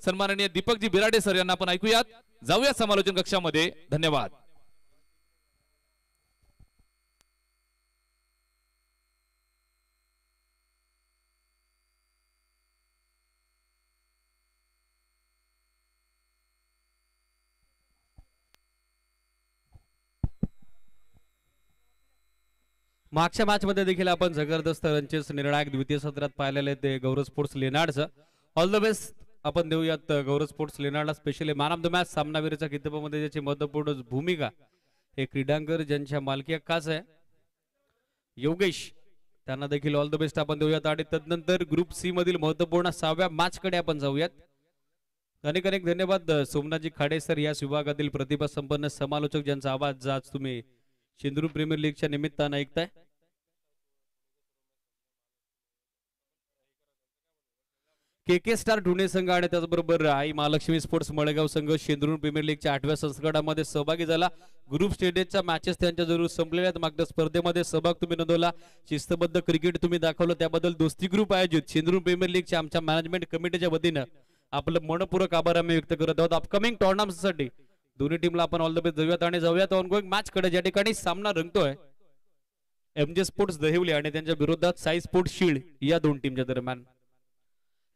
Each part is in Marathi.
सन्माननीय दीपकजी बिराडे सर यांना आपण ऐकूयात. जाऊया समालोचन कक्षामध्ये. धन्यवाद. मागच्या मॅच मध्ये देखील आपण जबरदस्त रनचेस निर्णायक द्वितीय सत्रात पाहिलेले ते गौरव स्पोर्ट्स लेनार्डचं. ऑल द बेस्ट आपण देऊयात गौरव स्पोर्ट्स लेनार्डला specially man of the match. सामनावीराच्या किताबामध्ये त्याची महत्वपूर्ण भूमिका हे क्रीडांगर ज्यांच्या मालकी हक्काच आहे योगेश, त्यांना देखील ऑल द बेस्ट आपण देऊयात. आणि तदनंतर ग्रुप सी मधील महत्वपूर्ण 6व्या मॅच कडे आपण जाऊयात. अनेक अनेक धन्यवाद सोमनाथजी खाडे सर, या विभागातील प्रतिभा संपन्न समालोचक ज्यांचा आवाज आज तुम्ही सिंधुदुर्ग प्रीमियर लीगच्या निमित्तानं ऐकताय. के स्टार ढुणे संघ आणि त्याचबरोबर आई महालक्ष्मी स्पोर्ट्स मळेगाव संघ सिंधुदुर्ग प्रीमियर लीगच्या 8व्या संस्करणामध्ये सहभागी झाला. ग्रुप स्टेजच्या मॅचेस त्यांच्या जरूर संपलेल्या आहेत. मागच्या स्पर्धेमध्ये सहभाग तुम्ही नोंदवला, शिस्तबद्ध क्रिकेट तुम्ही दाखवलं, त्याबद्दल दोस्ती ग्रुप आयोजित सिंधुदुर्ग प्रीमियर लीगच्या आमच्या मॅनेजमेंट कमिटीच्या वतीनं आपलं मनपूर्वक आभार आम्ही व्यक्त करत आहोत. अपकमिंग टुर्नामेंटसाठी दोन्ही टीमला आपण ऑल द बेस्ट देऊयात. आणि जाऊयात ऑनगोईंग मॅच कडे, ज्या ठिकाणी सामना रंगतोय एमजे स्पोर्ट्स दहिवली आणि त्यांच्या विरोधात साई स्पोर्ट्स शील्ड या दोन टीमच्या दरम्यान.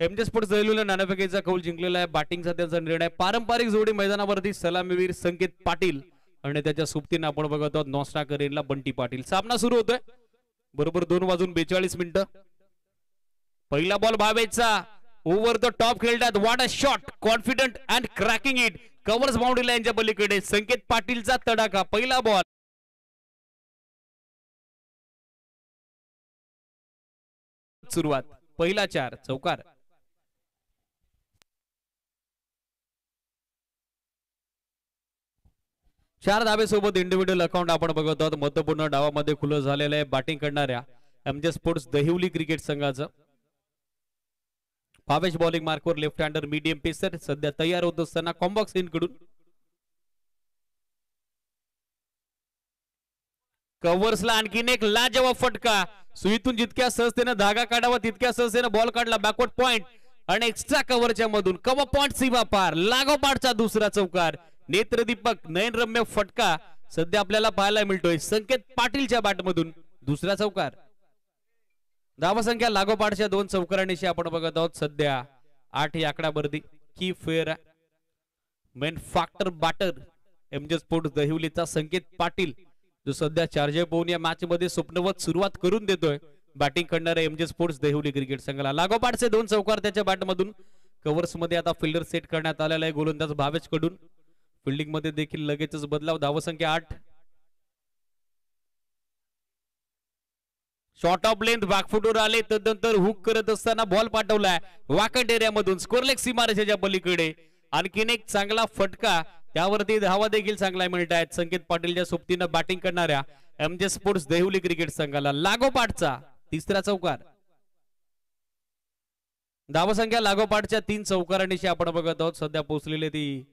एमजे स्पोर्ट्स दहिवलीने नाणेफेकीचा कौल जिंकलेला आहे. बॅटिंगचा त्यांचा निर्णय. पारंपरिक जोडी मैदानावरती सलामीवीर संकेत पाटील आणि त्याच्या सोबतीने आपण बघत आहोत नॉस्टा करेनला बंटी पाटील. सामना सुरू होतोय बरोबर 2:42 पहिला बॉल भावेचा ओव्हर द टॉप खेळतात. What a shot, confident and cracking it. Covers boundary लाईनच्या पलीकडे संकेत पाटीलचा तडाखा. पहिला बॉल सुरुवात, पहिला 4 चौकार. चार धाबेसोबत इंडिव्हिज्युअल अकाउंट आपण बघत आहोत. महत्वपूर्ण डावामध्ये खुलं झालेलं आहे बॅटिंग करणाऱ्या एमजे स्पोर्ट्स दहिवली क्रिकेट संघाचं. भावेश बॉलिंग मार्कवर लेफ्ट हँडर मीडियम पेसर सध्या तयार होत असताना कॉम्बॉक्स इन कडून कव्हर्सला आणखीन एक लाजवाब फटका. सुईतून जितक्या सहजतेने धागा काढावा तितक्या सहजतेने बॉल काढला बॅकवर्ड पॉइंट आणि एक्स्ट्रा कव्हरच्या मधून कव्हर पॉइंट सीमा पार. लागोपाठचा दुसरा चौकार. नेत्रदीपक नयनरम्य फटका सध्या आपल्याला पाहायला मिळतोय संकेत पाटीलच्या बॅटमधून. दुसरा चौकार. धावसंख्या लागोपाठच्या 2 चौकारांशी आपण बघत आहोत. सध्या 8 ही आकडावरती. की फेअर main factor batter MJ sports दहिवलीचा संकेत पाटील, जो सध्या चार्जे पोहून या मॅच मध्ये स्वप्नवत सुरुवात करून देतोय बॅटिंग करणाऱ्या एमजे स्पोर्ट्स दहिवली क्रिकेट संघाला. लागोपाठचे 2 चौकार त्याच्या बॅटमधून. कव्हर्स मध्ये आता फिल्डर सेट करण्यात आलेला आहे गोलंदाज भावेश कडून. फिल्डिंग मध्ये देखील लगेचच बदलाव. धावसंख्या 8. शॉर्ट ऑफ लेंथ बॅकफुटवर आले, तदनंतर हुक करत असताना बॉल पाठवलाय वाकट एरियामधून स्कोरलेग सीमारेषेच्या पलीकडे. आणखीन एक चांगला फटका, त्यावरती धावा देखील चांगला मिळत आहेत संकेत पाटीलच्या सोबतीनं बॅटिंग करणाऱ्या एमजे स्पोर्ट्स दहिवली क्रिकेट संघाला. लागोपाठचा तिसरा चौकार. धावसंख्या लागोपाठच्या 3 चौकारांशी आपण बघत आहोत. सध्या पोहोचलेली ती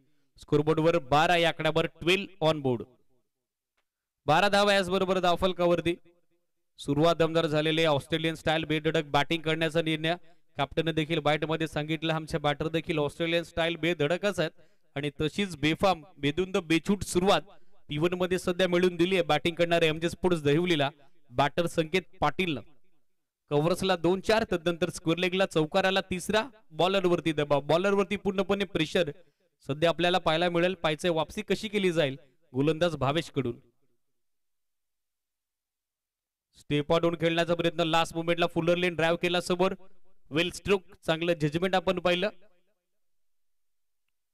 स्कोरबोर्डवर 12 या आकड्यावर 12 ऑन बोर्ड. 12 धावा याचबरोबर धावफलकावरती. सुरुवात दमदार झालेली ऑस्ट्रेलियन स्टाईल बेधडक बॅटिंग करण्याचा निर्णय कॅप्टनने देखील बाईट मध्ये सांगितलं. आमच्या बॅटर देखील ऑस्ट्रेलियन स्टाईल बेधडकच आहेत आणि तशीच बेफाम बेधुंद बेछूट सुरुवात P1 मध्ये सध्या मिळून दिली आहे बॅटिंग करणाऱ्या MG sports दहिवलीला. Batter Sanket Patil. कव्हर्सला 2-4, तदनंतर स्क्वेअरलेगला चौकाराला तिसरा. बॉलरवरती दबाव, बॉलरवरती पूर्णपणे प्रेशर सध्या आपल्याला पाहायला मिळेल. पायचे वापसी कशी केली जाईल गोलंदाज भावेश कडून. स्टेप आउट खेळण्याचा प्रयत्न, लास्ट मोमेंटला फुलर लेन ड्राइव्ह केला समोर. वेल स्ट्रोक, चांगलं जजमेंट आपण पाहिलं.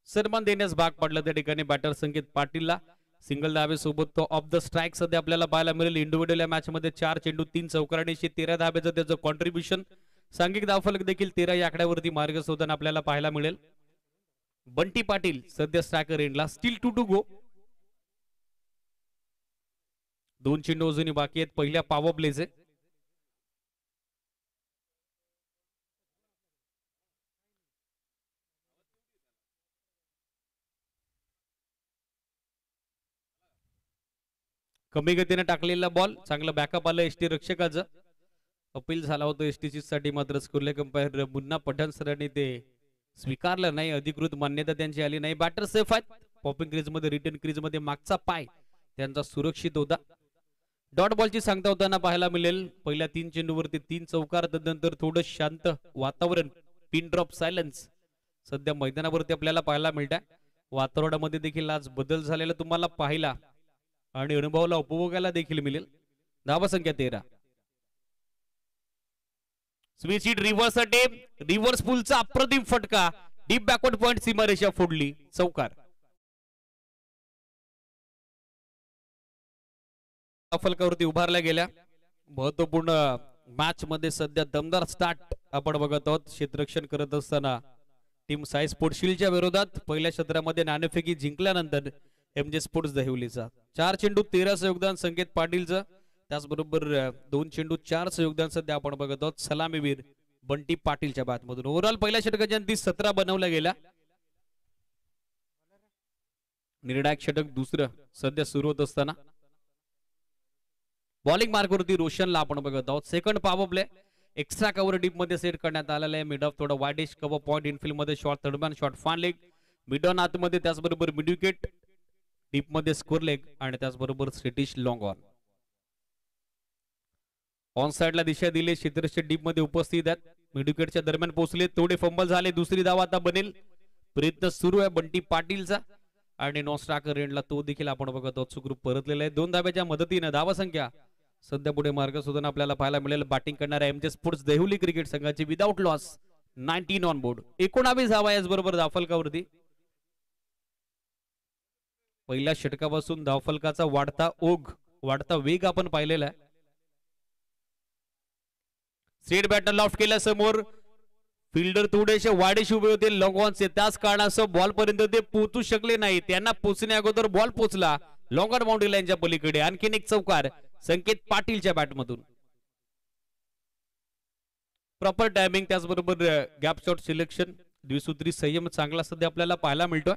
सन्मान देण्यास भाग पडला त्या ठिकाणी बॅटर संकेत पाटीलला. सिंगल धाबेसोबत तो ऑफ द स्ट्राइक सध्या आपल्याला पाहायला मिळेल. इंडिव्हिज्युअल या मॅच मध्ये 4 चेंडू 3 चौकारांशी 13 धाब्याचं त्याचं कॉन्ट्रीब्युशन. सांघिक धावफलक देखील 13 या आकड्यावरती मार्गस्थ होताना आपल्याला पाहायला मिळेल. बंटी पाटील सध्या स्ट्रायकर एंडला. Steel 2 to go. 2 चेंडू अजूनही बाकी आहेत पहिल्या पॉवर प्लेचे. कमी गतीने टाकलेला बॉल, चांगलं बॅकअप आलं एसटी रक्षकाचं. अपील झाला होता एसटी साठी, मात्र स्कोरले कंपायर मुन्ना पठाण सरांनी ते स्वीकारलं नाही, अधिकृत मान्यता त्यांची आली नाही. बॅटर सेफ आहेत. पॉपिंग क्रीज मध्ये, रिटर्न क्रीज मध्ये मागचा पाय त्यांचा सुरक्षित होता. डॉट बॉलची सांगता होताना पाहायला मिळेल. पहिल्या 3 चेंडूवरती 3 चौकार, त्यानंतर थोडं शांत वातावरण, पिन ड्रॉप सायलन्स सध्या मैदानावरती आपल्याला पाहायला मिळत आहे. वातावरणामध्ये देखील आज बदल झालेला तुम्हाला पाहायला आणि अनुभवाला उपभोगायला देखील मिळेल. धावा संख्या 13. स्विच हिट रिव्हर्स अटेप, रिव्हर्स पुलचा अप्रतिम फटका, डीप बॅकवर्ड पॉइंट, सीमारेषा फोडली, चौकार. फलकावरती उभारल्या गेल्या. महत्वपूर्ण मॅच मध्ये सध्या दमदार स्टार्ट आपण बघत आहोत. क्षेत्ररक्षण करत असताना टीम साई स्पोर्ट्स शील्डच्या विरोधात पहिल्या क्षेत्रामध्ये नाणेफेकी जिंकल्यानंतर एमजे स्पोर्ट्स दहिवलीचा 4 चेंडू 13चं योगदान संकेत पाटीलचं. त्याचबरोबर 2 चेंडू 4चं योगदान सध्या आपण बघत आहोत सलामीवीर बंटी पाटीलच्या बॅटमधून. ओव्हरऑल पहिल्या षटकाच्या अंती 17 बनवल्या गेल्या. निर्णायक षटक दुसरं सध्या सुरू होत असताना बॉलिंग मार्कवरती रोशनला आपण बघत आहोत. Second power play, extra cover deep मध्ये सेट करण्यात आलेला आहे. मिड ऑफ थोडा वाइडिश कव्हर पॉइंट, इनफिल्ड मध्ये शॉर्ट थर्डमॅन, शॉर्ट फान लेग, मिड ऑन आतमध्ये, त्याचबरोबर मिड विकेट, डीप मध्ये स्कोर लेग आणि त्याचबरोबर स्ट्रेटिश लॉंग ऑन. ऑन साइडला दिशा दिली, क्षेत्ररक्षक डीप मध्ये उपस्थित आहेत. मिड विकेटच्या दरम्यान पोहोचले, थोडे फंबल झाले. दुसरी धाव आता बनेल, प्रयत्न सुरू आहे बंटी पाटीलचा आणि नॉस्ट्राकर एंडला तो देखील आपण बघत आहोत सुखरूप परतलेला आहे. 2 धाब्याच्या मदतीने धावा संख्या सध्या पुढे मार्ग शोधून आपल्याला पाहायला मिळेल. बॅटिंग करणाऱ्या एमजे स्पोर्ट्स देहुली क्रिकेट संघाची विदाउट लॉस 19 ऑन बोर्ड, 19 धावा याचबरोबर धावफलकावरती. पहिल्या षटकापासून धावफलकाचा वाढता ओघ, वाढता वेग आपण पाहिलेला आहे. स्ट्रेट बॅटर लॉफ्ट केल्या समोर, फिल्डर थोडेसे वाढीश उभे होते लॉंग ऑनचे, त्याच कारणासह बॉल पर्यंत ते पोहोचू शकले नाही. त्यांना पोहोचण्या अगोदर बॉल पोहोचला लॉंग ऑन बाउंड्री लाईनच्या पलीकडे. आणखीन एक चौकार संकेत पाटीलच्या बॅटमधून. प्रॉपर टायमिंग, त्याचबरोबर गॅप शॉट सिलेक्शन, द्विसूत्री संयम चांगला सध्या आपल्याला पाहायला मिळतोय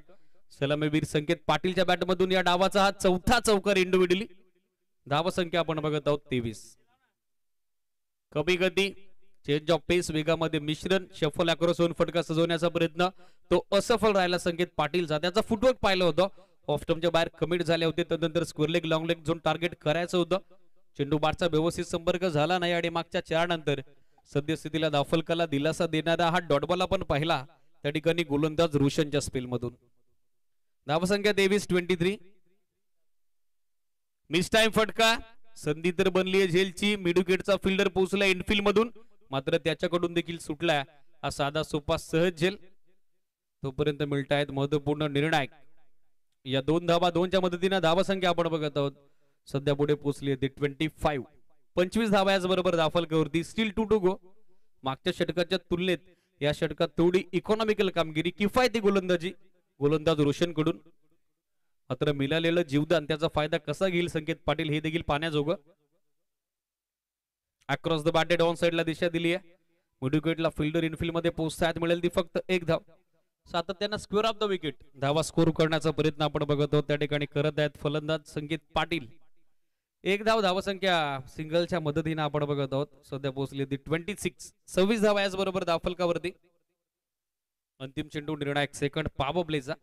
सलामीवीर संकेत पाटीलच्या बॅटमधून. या डावाचा हा चौथा चौकार इंडिव्हिज्युअली. धाव संख्या आपण बघत आहोत 23. कमी गती, चेंज ऑफ पेस, वेगामध्ये मिश्रण, शफल अक्रॉस होऊन फटका सजवण्याचा प्रयत्न, तो असफल राहिला संकेत पाटीलचा. त्याचा फुटवर्क पाहिलं होतं, ऑफ स्टंपच्या बाहेर कमिट झाले होते. त्यानंतर square leg, long leg zone target करायचं होतं. चेंडू बारचा व्यवस्थित संपर्क झाला नाही आणि मागच्या 4 नंतर सद्यस्थितीला धावफलकाला दिलासा देणारा हा डॉट बॉल आपण पाहिला त्या ठिकाणी गोलंदाज रोशनच्या स्पेल मधून. धावसंख्या 23. मिस टाइम फटका, संधी तर बनली आहे झेलची. मिड विकेटचा फिल्डर पोहोचला इनफिल्ड मधून, मात्र त्याच्याकडून देखील सुटला हा साधा सोपा सहज झेल. तोपर्यंत मिळतायत महत्वपूर्ण निर्णायक या 2 धावा. 2च्या मदतीने धावसंख्या आपण बघत आहोत सध्या पुढे पोहोचली आहे 25. 25 धावा याच बरोबर धावफलकावरती. Steel 2 to go. मागच्या षटकाच्या तुलनेत या षटकात थोडी इकॉनॉमिकल कामगिरी, किफायती गोलंदाजी गोलंदाज रोशन कडून. मात्र मिळालेलं जीवदान, त्याचा फायदा कसा घेईल संकेत पाटील हे देखील पाहण्याजोगं. अक्रॉस द बॅटेड ऑन साइडला दिशा दिली आहे. मिड विकेटला फिल्डर इनफिल्ड मध्ये पोहोचतात, मिळेल ती फक्त 1 धाव. सातत्यानं स्क्वेअर ऑफ द विकेट धावा स्कोर करण्याचा प्रयत्न आपण बघत आहोत त्या ठिकाणी करत आहेत फलंदाज संकेत पाटील. 1 धाव धावसंख्या सिंगलच्या मदतीने आपण बघत आहोत सध्या पोहोचली 26. 26 धावा याच बरोबर धावफलकावरती. अंतिम चेंडू निर्णायक सेकंड पॉवर प्लेचा.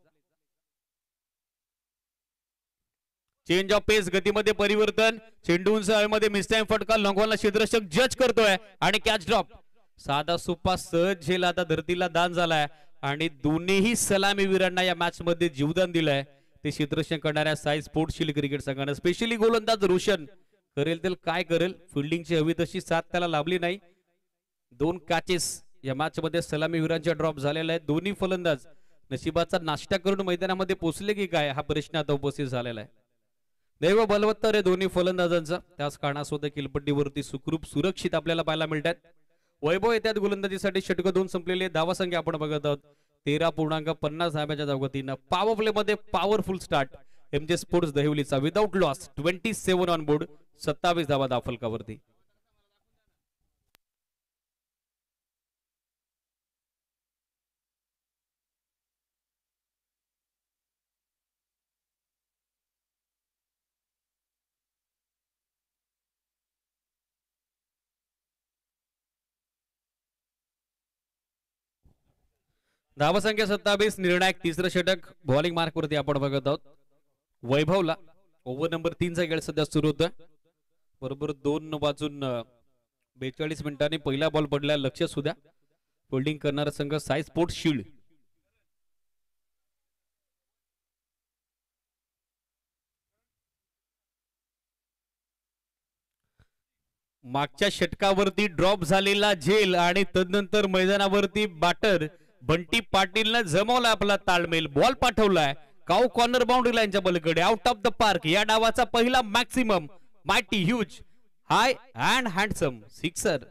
चेंज ऑफ पेस, गतीमध्ये परिवर्तन, चेंडू मध्ये मिसटाइम फटका, लॉंगॉनला क्षेत्ररक्षक जज करतोय आणि कॅच ड्रॉप. साधा सोपा सहज झेल आता धरतीला दान झालाय आणि दोन्हीही सलामीवीरांना या मॅच मध्ये जीवदान दिलंय ते क्षेत्ररक्षण करणाऱ्या साई स्पोर्ट्स शील्ड क्रिकेट संघानं. स्पेशली गोलंदाज रोशन करेल तर काय करेल, फिल्डिंगची हवी तशी साथ त्याला लाभली नाही. 2 कॅचेस या मॅच मध्ये सलामीवीरांच्या ड्रॉप झालेला आहे. दोन्ही फलंदाज नशिबाचा नाश्ता करून मैदानामध्ये पोहोचले की काय हा प्रश्न आता उपस्थित झालेला आहे. दैव बलवत्तर आहे दोन्ही फलंदाजांचा, त्याच कारणासोबत किलपट्टीवरती सुखरूप सुरक्षित आपल्याला पाहायला मिळतात. वैभव येतात गोलंदाजीसाठी. षटक 2 संपलेले. धावासंख्या आपण बघत आहोत 13.50 धाब्याच्या धावगतीनं. पॉवर प्ले मध्ये पॉवरफुल स्टार्ट एमजे स्पोर्ट्स दहिवलीचा विदाउट लॉस 27 ऑन बोर्ड, 27 धावा धावफलकावरती. धावा संख्या 27, निर्णायक तिसरं षटक बॉलिंग मार्क वरती आपण बघत आहोत वैभवला. ओव्हर नंबर 3 चा खेळ सध्या सुरू होतोय. बरोबर 2 वाजून 42 मिनिटांनी पहिला बॉल पडला. लक्ष सुद्धा फिल्डिंग करणारा संघ साई स्पोर्ट्स शील्ड. मागच्या षटकावरती ड्रॉप झालेला झेल आणि तदनंतर मैदानावरती बॅटर बंटी पाटीलनं जमवला आपला ताळमेल. बॉल पाठवलाय काऊ कॉर्नर बाउंड्री लाईनच्या पलीकडे आउट ऑफ द पार्क. या डावाचा पहिला maximum mighty huge high and handsome sixer.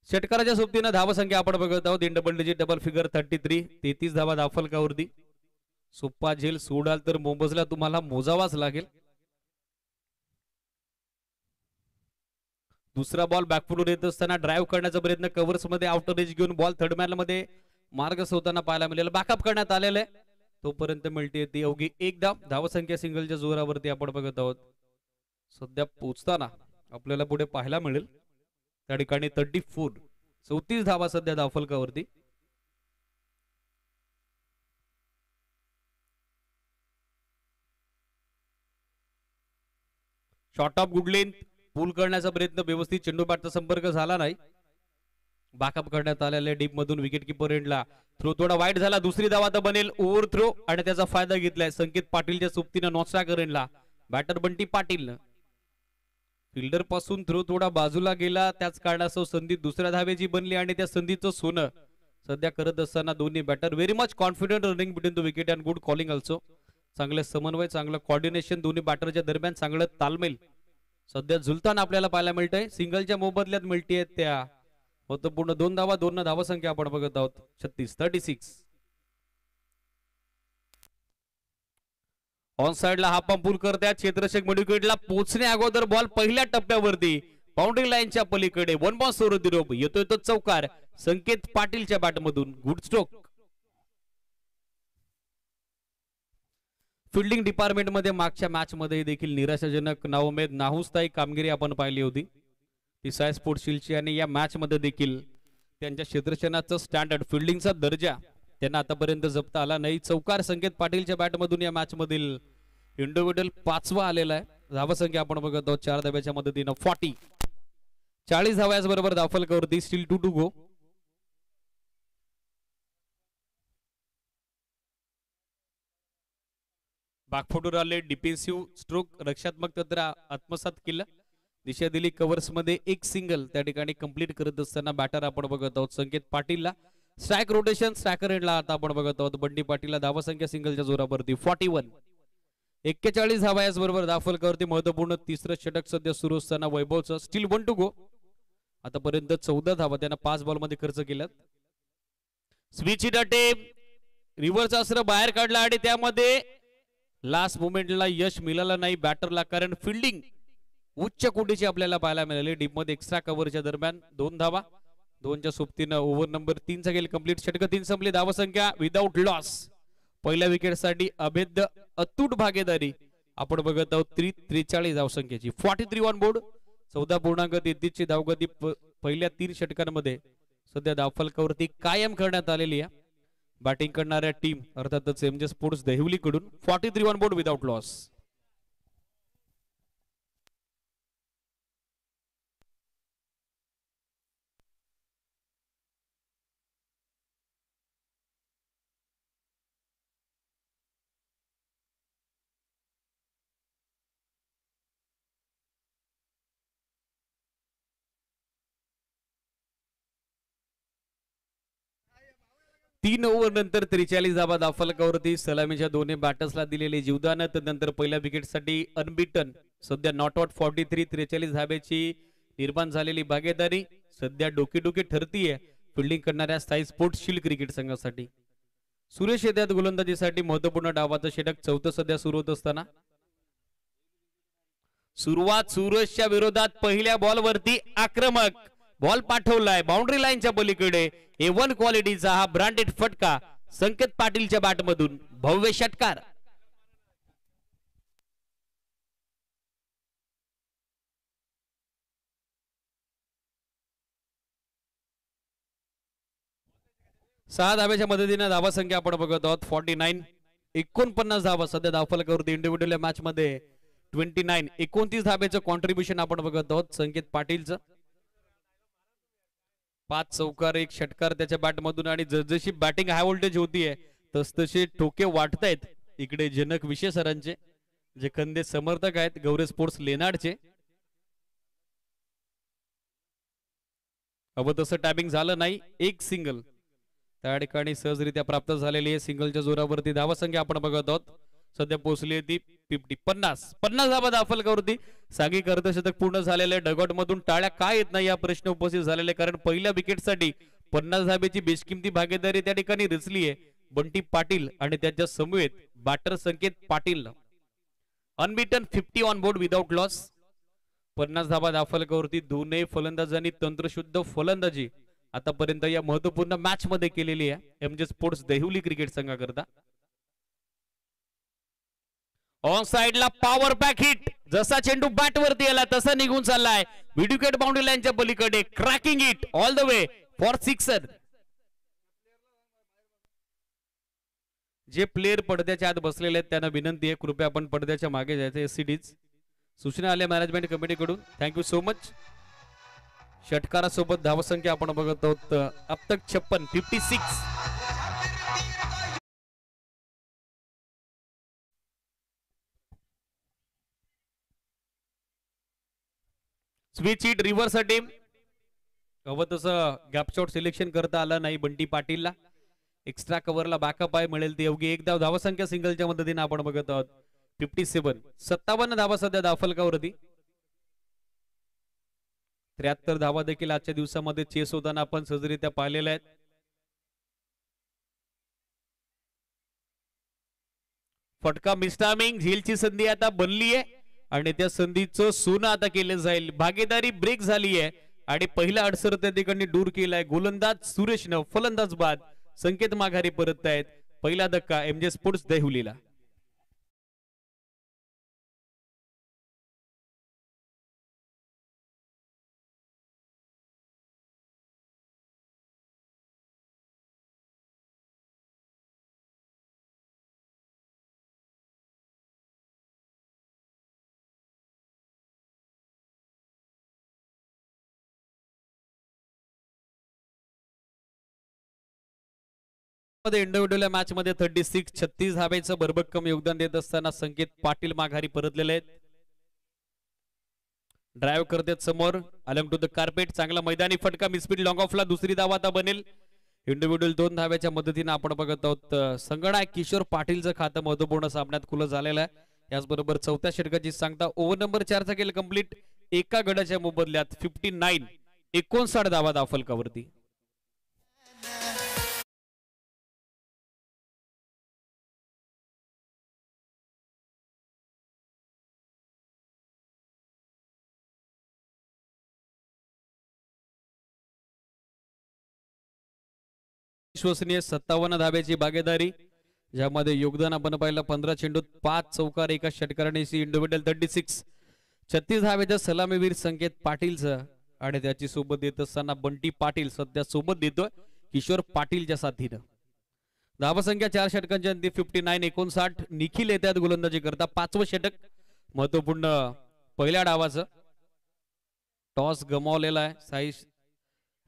षटकाराच्या सोबतीनं धावा संख्या आपण बघत आहोत. In double digit double figure 33. 33 धावा धावफलकावरती. सोप्पा झेल सोडाल तर मोबजला तुम्हाला मोजावाच लागेल. दुसरा बॉल बॅकफुटवर येत असताना ड्राईव्ह करण्याचा प्रयत्न कव्हर्स मध्ये आउटर रेंज घेऊन बॉल थर्ड मॅन मध्ये मार्ग होताना पाहायला मिळेल. बॅकअप करण्यात आलेलं आहे. तोपर्यंत मिळते ती अवघी एक धाव. धावसंख्या सिंगलच्या जोरावरती आपण बघत आहोत. सध्या पोचताना आपल्याला पुढे पाहायला मिळेल त्या ठिकाणी 34. 34 धावा सध्या धावफलकावरती. शॉर्ट ऑफ गुड लेंथ पूल करण्याचा प्रयत्न व्यवस्थित चेंडू बॅटचा संपर्क झाला नाही. बॅकअप करण्यात आलेल्या डीप मधून विकेट किपर एंडला थ्रो थोडा वाईट झाला. दुसरी धाव आता बनेल ओव्हर थ्रो आणि त्याचा फायदा घेतलाय संकेत पाटीलच्या सोबतीनं नॉस्ट्राकर एंडला. बॅटर बंटी पाटील फिल्डर पासून थ्रो थोडा बाजूला गेला. त्याच कारणास्तव संधी दुसऱ्या धावेची बनली आणि त्या संधीचं सोनं सध्या करत असताना दोन्ही batter very much confident running between the wicket and good calling also. चांगले समन्वय चांगलं कॉर्डिनेशन दोन्ही बॅटरच्या दरम्यान चांगलं तालमेल सध्या झुलताना आपल्याला पाहायला मिळतंय. सिंगलच्या मोबदल्यात मिळते त्या महत्वपूर्ण 2 धावा. 2 धावा संख्या आपण बघत आहोत 36. ऑन साइडला हा पंप पूल करतात. क्षेत्ररक्षक मिडविकेटला पोहोचण्या अगोदर बॉल पहिल्या टप्प्यावरती बाउंड्री लाईनच्या पलीकडे 1 बॉल सोडत रोप येतोय तो चौकार संकेत पाटीलच्या बॅटमधून. Good stroke. फिल्डिंग डिपार्टमेंट मध्ये मागच्या मॅच मध्ये देखील निराशाजनक नाउमेद नाहुस्ताई कामगिरी आपण पाहिली होती ती साई स्पोर्ट्स शील्डची. आणि या मॅच मध्ये देखील त्यांच्या क्षेत्ररक्षणाचं स्टँडर्ड फिल्डिंगचा दर्जा त्यांना आतापर्यंत जपता आला नाही. चौकार संकेत पाटीलच्या बॅटमधून या मॅच मधील इंडिव्हिज्युअल 5वा आलेला आहे. धावसंख्या आपण बघत आहोत 4 धाव्याच्या मदतीनं 40. 40 धाव्याच बरोबर धावफलकावरती स्टील 2 टू गो. बागफोटूर आले डिफेन्सिव्ह स्ट्रोक रक्षात्मक तंत्र आत्मसात केलं. दिशा दिली कव्हर्स मध्ये एक सिंगल त्या ठिकाणी कंप्लीट करत असताना बॅटर आपण बघत आहोत संकेत पाटीलला. स्ट्राईक रोटेशन स्ट्रायकर एंडला आता आपण बघत आहोत बंटी पाटीलला. धावसंख्या सिंगलच्या जोरावरती 41. 41 धावा याच बरोबर धावफलकावरती. महत्वपूर्ण तिसरं षटक सध्या सुरू असताना वैभवचं स्टील 1 टू गो. आतापर्यंत 14 धावा त्यांना 5 बॉल मध्ये खर्च केल्यात. स्विच अटे रिव्हर्स अस्त्र बाहेर काढला आणि त्यामध्ये लास्ट मोमेंटला यश मिळालं नाही बॅटरला कारण फिल्डिंग उच्च कोटीची आपल्याला पाहायला मिळाली. डीप मध्ये एक्स्ट्रा कव्हरच्या दरम्यान 2 धावा. 2च्या सोबतीनं ओव्हर नंबर 3 चा गेल कंप्लीट. षटक 3 संपली. धावसंख्या विदाउट लॉस. पहिल्या विकेटसाठी अभेद्य अतूट भागीदारी आपण बघत आहोत 43 धावसंख्येची. 43 ऑन बोर्ड. 14.33 ची धावगती पहिल्या 3 षटकांमध्ये सध्या धावफलकावरती कायम करण्यात आलेली आहे. बॅटिंग करणाऱ्या टीम अर्थातच एमजे स्पोर्ट्स दहिवली कडून 43 ऑन बोर्ड विदाउट लॉस. तीन ओव्हर नंतर 43 धावा धावफलकावरती. सलामीच्या दोन्ही बॅटर्सला दिलेले जीवदान. नंतर पहिल्या विकेटसाठी अनबिटन सध्या नॉट आउट 43 धाब्याची निर्माण झालेली भागीदारी सध्या डोकेडोके ठरतीये फिल्डिंग करणाऱ्या साई स्पोर्ट्स शील्ड क्रिकेट संघासाठी. सुरेश येत्यात गोलंदाजीसाठी महत्वपूर्ण डावाचं षटक 4थं सध्या सुरू होत असताना सुरुवात सुरेशच्या विरोधात पहिल्या बॉलवरती आक्रमक बॉल पाठवलाय बाउंड्री लाईनच्या पलीकडे. A1 क्वालिटीचा हा ब्रँडेड फटका संकेत पाटीलच्या बॅटमधून. भव्य षटकार. 6 धाब्याच्या मदतीने धावा संख्या आपण बघत आहोत 49. 49 धावा सध्या धावफलकावरती इंडिव्हिज्युअल मॅच मध्ये 29. 29 धाब्याचं कॉन्ट्रीब्युशन आपण बघत आहोत संकेत पाटीलचं. 5 चौकार 1 षटकार त्याच्या बॅट मधून आणि जसजशी बॅटिंग हाय व्होल्टेज होतीये तसतसे ठोके वाटतायत इकडे जनक विशे सरांचे जे खंदे समर्थक आहेत गौरे स्पोर्ट्स लेनाडचे. हवं तसं टॅबिंग झालं नाही. एक सिंगल त्या ठिकाणी सहजरित्या प्राप्त झालेली आहे. सिंगलच्या जोरावरती धावा संख्या आपण बघत आहोत सध्या पोहोचली ती 50 धावा दाफलकावरती. सागिक अर्धशतक पूर्ण झालेले. डगआउट मधून टाळ्या काय येत नाही या प्रश्न उपस्थित झालेले कारण पहिल्या विकेटसाठी 50 धाब्याची बेशकिमती भागीदारी त्या ठिकाणी रचली आहे बंटी पाटील आणि त्याच्या समवेत batter Sanket Patil. Unbeaten 50 on board without loss. 50 धाबा दाफलकावरती दोन्ही फलंदाजांनी तंत्रशुद्ध फलंदाजी आतापर्यंत या महत्वपूर्ण मॅच मध्ये केलेली आहे एमजे स्पोर्ट्स देहुली क्रिकेट संघाकरता. ऑन साइडला पॉवर पॅक हिट. जसा चेंडू बॅट वरती आला तसा निघून चाललाय विकेट बाउंड्री लाईनच्या पलीकडे. Cracking hit all the way for sixer. जे प्लेयर पडद्याच्या आत बसलेले आहेत त्यांना विनंती आहे कृपया आपण पडद्याच्या मागे जायचं. एससीडीज सूचना आल्या मॅनेजमेंट कमिटीकडून. Thank you so much. षटकारासोबत धावसंख्या आपण बघत आहोत अब तक 56. Switch hit reverse team. हवं तसं गॅप शॉट सिलेक्शन करता आलं नाही बंटी पाटीलला. एक्स्ट्रा कव्हरला बॅकअप आहे मिळेल ती योग्य एक धाव. धावसंख्या सिंगलच्या मदतीने आपण बघत आहोत 57. 57 धावा सध्या दाफलकावरती. 73 धावा देखील आजच्या दिवसामध्ये चेस होताना आपण सहजरित्या पाहिलेल्या आहेत. फटका मिस्टामिंग झीलची संधी आता बनली आहे आणि त्या संधीचं सोनं आता केलं जाईल. भागीदारी ब्रेक झाली आहे आणि पहिला अडसर त्या ठिकाणी दूर केलाय गोलंदाज सुरेशनं. फलंदाज बाद संकेत माघारी परत आहेत. पहिला धक्का एमजे स्पोर्ट्स देहुलीला. इंडिव्हिज्युअल मॅच मध्ये 36 धाब्याचं भरभक्कम योगदान देत असताना संकेत पाटील माघारी परतलेले आहेत. ड्राइव्ह करतात समोर अलंग टू द कार्पेट. चांगला मैदानी फटका मिसपीड लॉंग ऑफला. दुसरी धाव आता बनेल. इंडिव्हिज्युअल 2 धाब्याच्या मदतीने आपण बघत आहोत संगणक किशोर पाटीलचं खातं महत्वपूर्ण सामन्यात खुलं झालेलं आहे. याचबरोबर चौथ्या षटकाची सांगता ओव्हर नंबर 4चा केलं कंप्लीट. एका गडाच्या मोबदल्यात 59 धावा दाफलकावरती. विश्वसनीय 57 धाब्याची भागीदारी ज्यामध्ये योगदान आपण पाहिलं 15 चेंडूत 5 चौकार 1 षटकाराने इंडिव्हिज्युअल 36. 36 धाब्याच्या सलामीवीर संकेत पाटीलचं आणि त्याची सोबत देत असताना बंटी पाटील सध्या सोबत देतोय किशोर पाटीलच्या साथीनं. धावसंख्या 4 षटकांच्या अंती 59. निखिल येतात गोलंदाजी करता. 5वं षटक महत्वपूर्ण पहिल्या डावाचं. टॉस गमावलेला आहे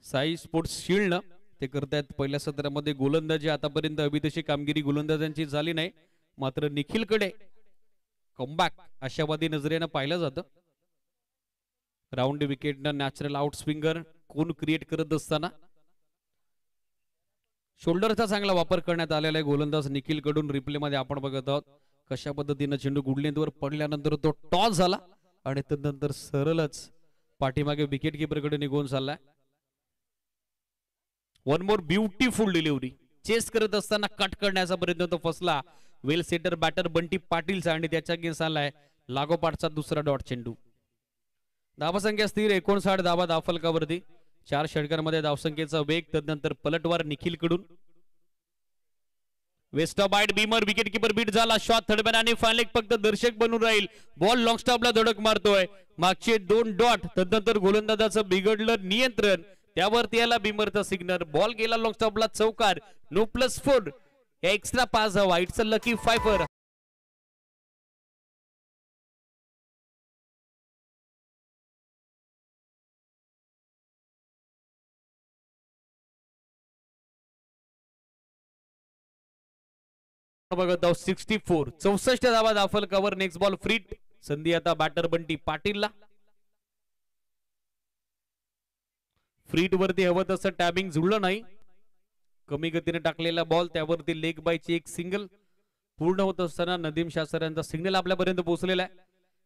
साई स्पोर्ट्स शील्डनं. ते करतायत पहिल्या सत्रामध्ये गोलंदाजी. आतापर्यंत हवी तशी कामगिरी गोलंदाजांची झाली नाही मात्र निखिलकडे कमबॅक आशावादी नजरेनं पाहिलं जातं. राऊंड विकेटनं नॅचरल आउट स्विंगर कोण क्रिएट करत असताना शोल्डरचा चांगला वापर करण्यात आलेला आहे गोलंदाज निखिल कडून. रिप्ले मध्ये आपण बघत आहोत कशा पद्धतीनं चेंडू गुडलेंदवर पडल्यानंतर तो टॉस झाला आणि त्यानंतर सरळच पाठीमागे विकेट किपर कडे निघून चाललाय. One more beautiful delivery. Chase करत असताना कट करण्याचा प्रयत्न तो फसला. वेल सेटर बॅटर बंटी पाटीलचा आणि त्याच्या अगेन्स्ट आलाय लागोपाठचा दुसरा डॉट चेंडू. धावसंख्या स्थिर 59 धावा दाफलकावरती. 4 षटकांमध्ये धावसंख्येचा वेग. त्यानंतर पलटवार निखिल कडून. Waist of bite beamer wicket keeper beat झाला. शॉट थर्ड मॅन आणि फायनल फक्त दर्शक बनून राहील. बॉल लॉंग स्टॉपला धडक मारतोय. मागचे 2 डॉट. त्यानंतर गोलंदाजाचं बिघडलं नियंत्रण. त्यावरती याला बिमरचा सिग्नल. बॉल गेला लॉंग स्टॉपला, चौकार. नो +4 या एक्स्ट्रा 5 धावा. It's a lucky Pfeiffer. बघत आहोत 64 64 धावा दाखल कव्हर. Next ball फ्रीट. संधी आता बॅटर बंटी पाटीलला. फ्रीट वरती हवं तसं टॅबिंग जुळलं नाही. कमी गतीने टाकलेला बॉल, त्यावरती लेग बायची एक सिंगल पूर्ण होत असताना नदीम शासर यांचा सिग्नल आपल्यापर्यंत पोहोचलेला आहे.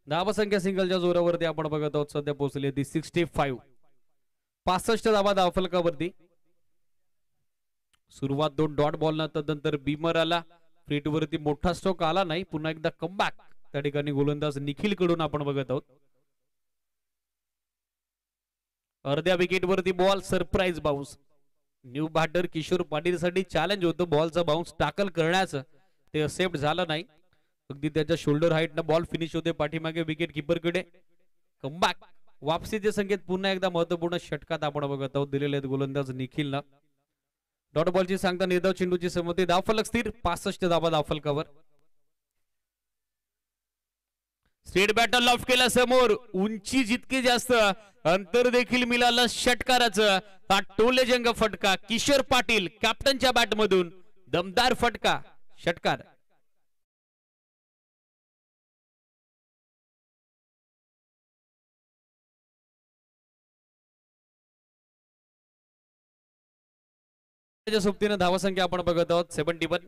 धावा संख्या सिंगलच्या जोरावरती आपण बघत आहोत सध्या पोहोचली होती 65. 65 धावा दाखल कव्हरती. सुरुवात 2 डॉट बॉल नंतर बीमर आला. फ्रीट वरती मोठा स्ट्रोक आला नाही. पुन्हा एकदा कमबॅक त्या ठिकाणी गोलंदाज निखिल कडून आपण बघत आहोत. अर्ध्या विकेट वरती ball surprise bounce. New batter Kishor Patil साठी चॅलेंज होतं बॉलचा बाउन्स टाकल करण्याचं. ते असेप्ट झालं नाही. अगदी त्याच्या शोल्डर हाईट न बॉल फिनिश होते पाठीमागे विकेट किपर कडे. कमबॅक वापसीचे संकेत पुन्हा एकदा महत्वपूर्ण षटकात आपण बघत आहोत दिलेले आहेत गोलंदाज निखिलला. डॉट बॉलची सांगता निर्धाव चेंडूची संमती. धावफलक स्थिर. 65 धावा दाखल कव्हर. स्ट्रेट बॅटर लॉफ्ट केला समोर. उंची जितकी जास्त अंतर देखील मिळालं षटकाराचं. हा टोलेजंग फटका किशोर पाटील कॅप्टनच्या बॅट मधून. दमदार फटका षटकार. सोबतीनं धावा संख्या आपण बघत आहोत 71.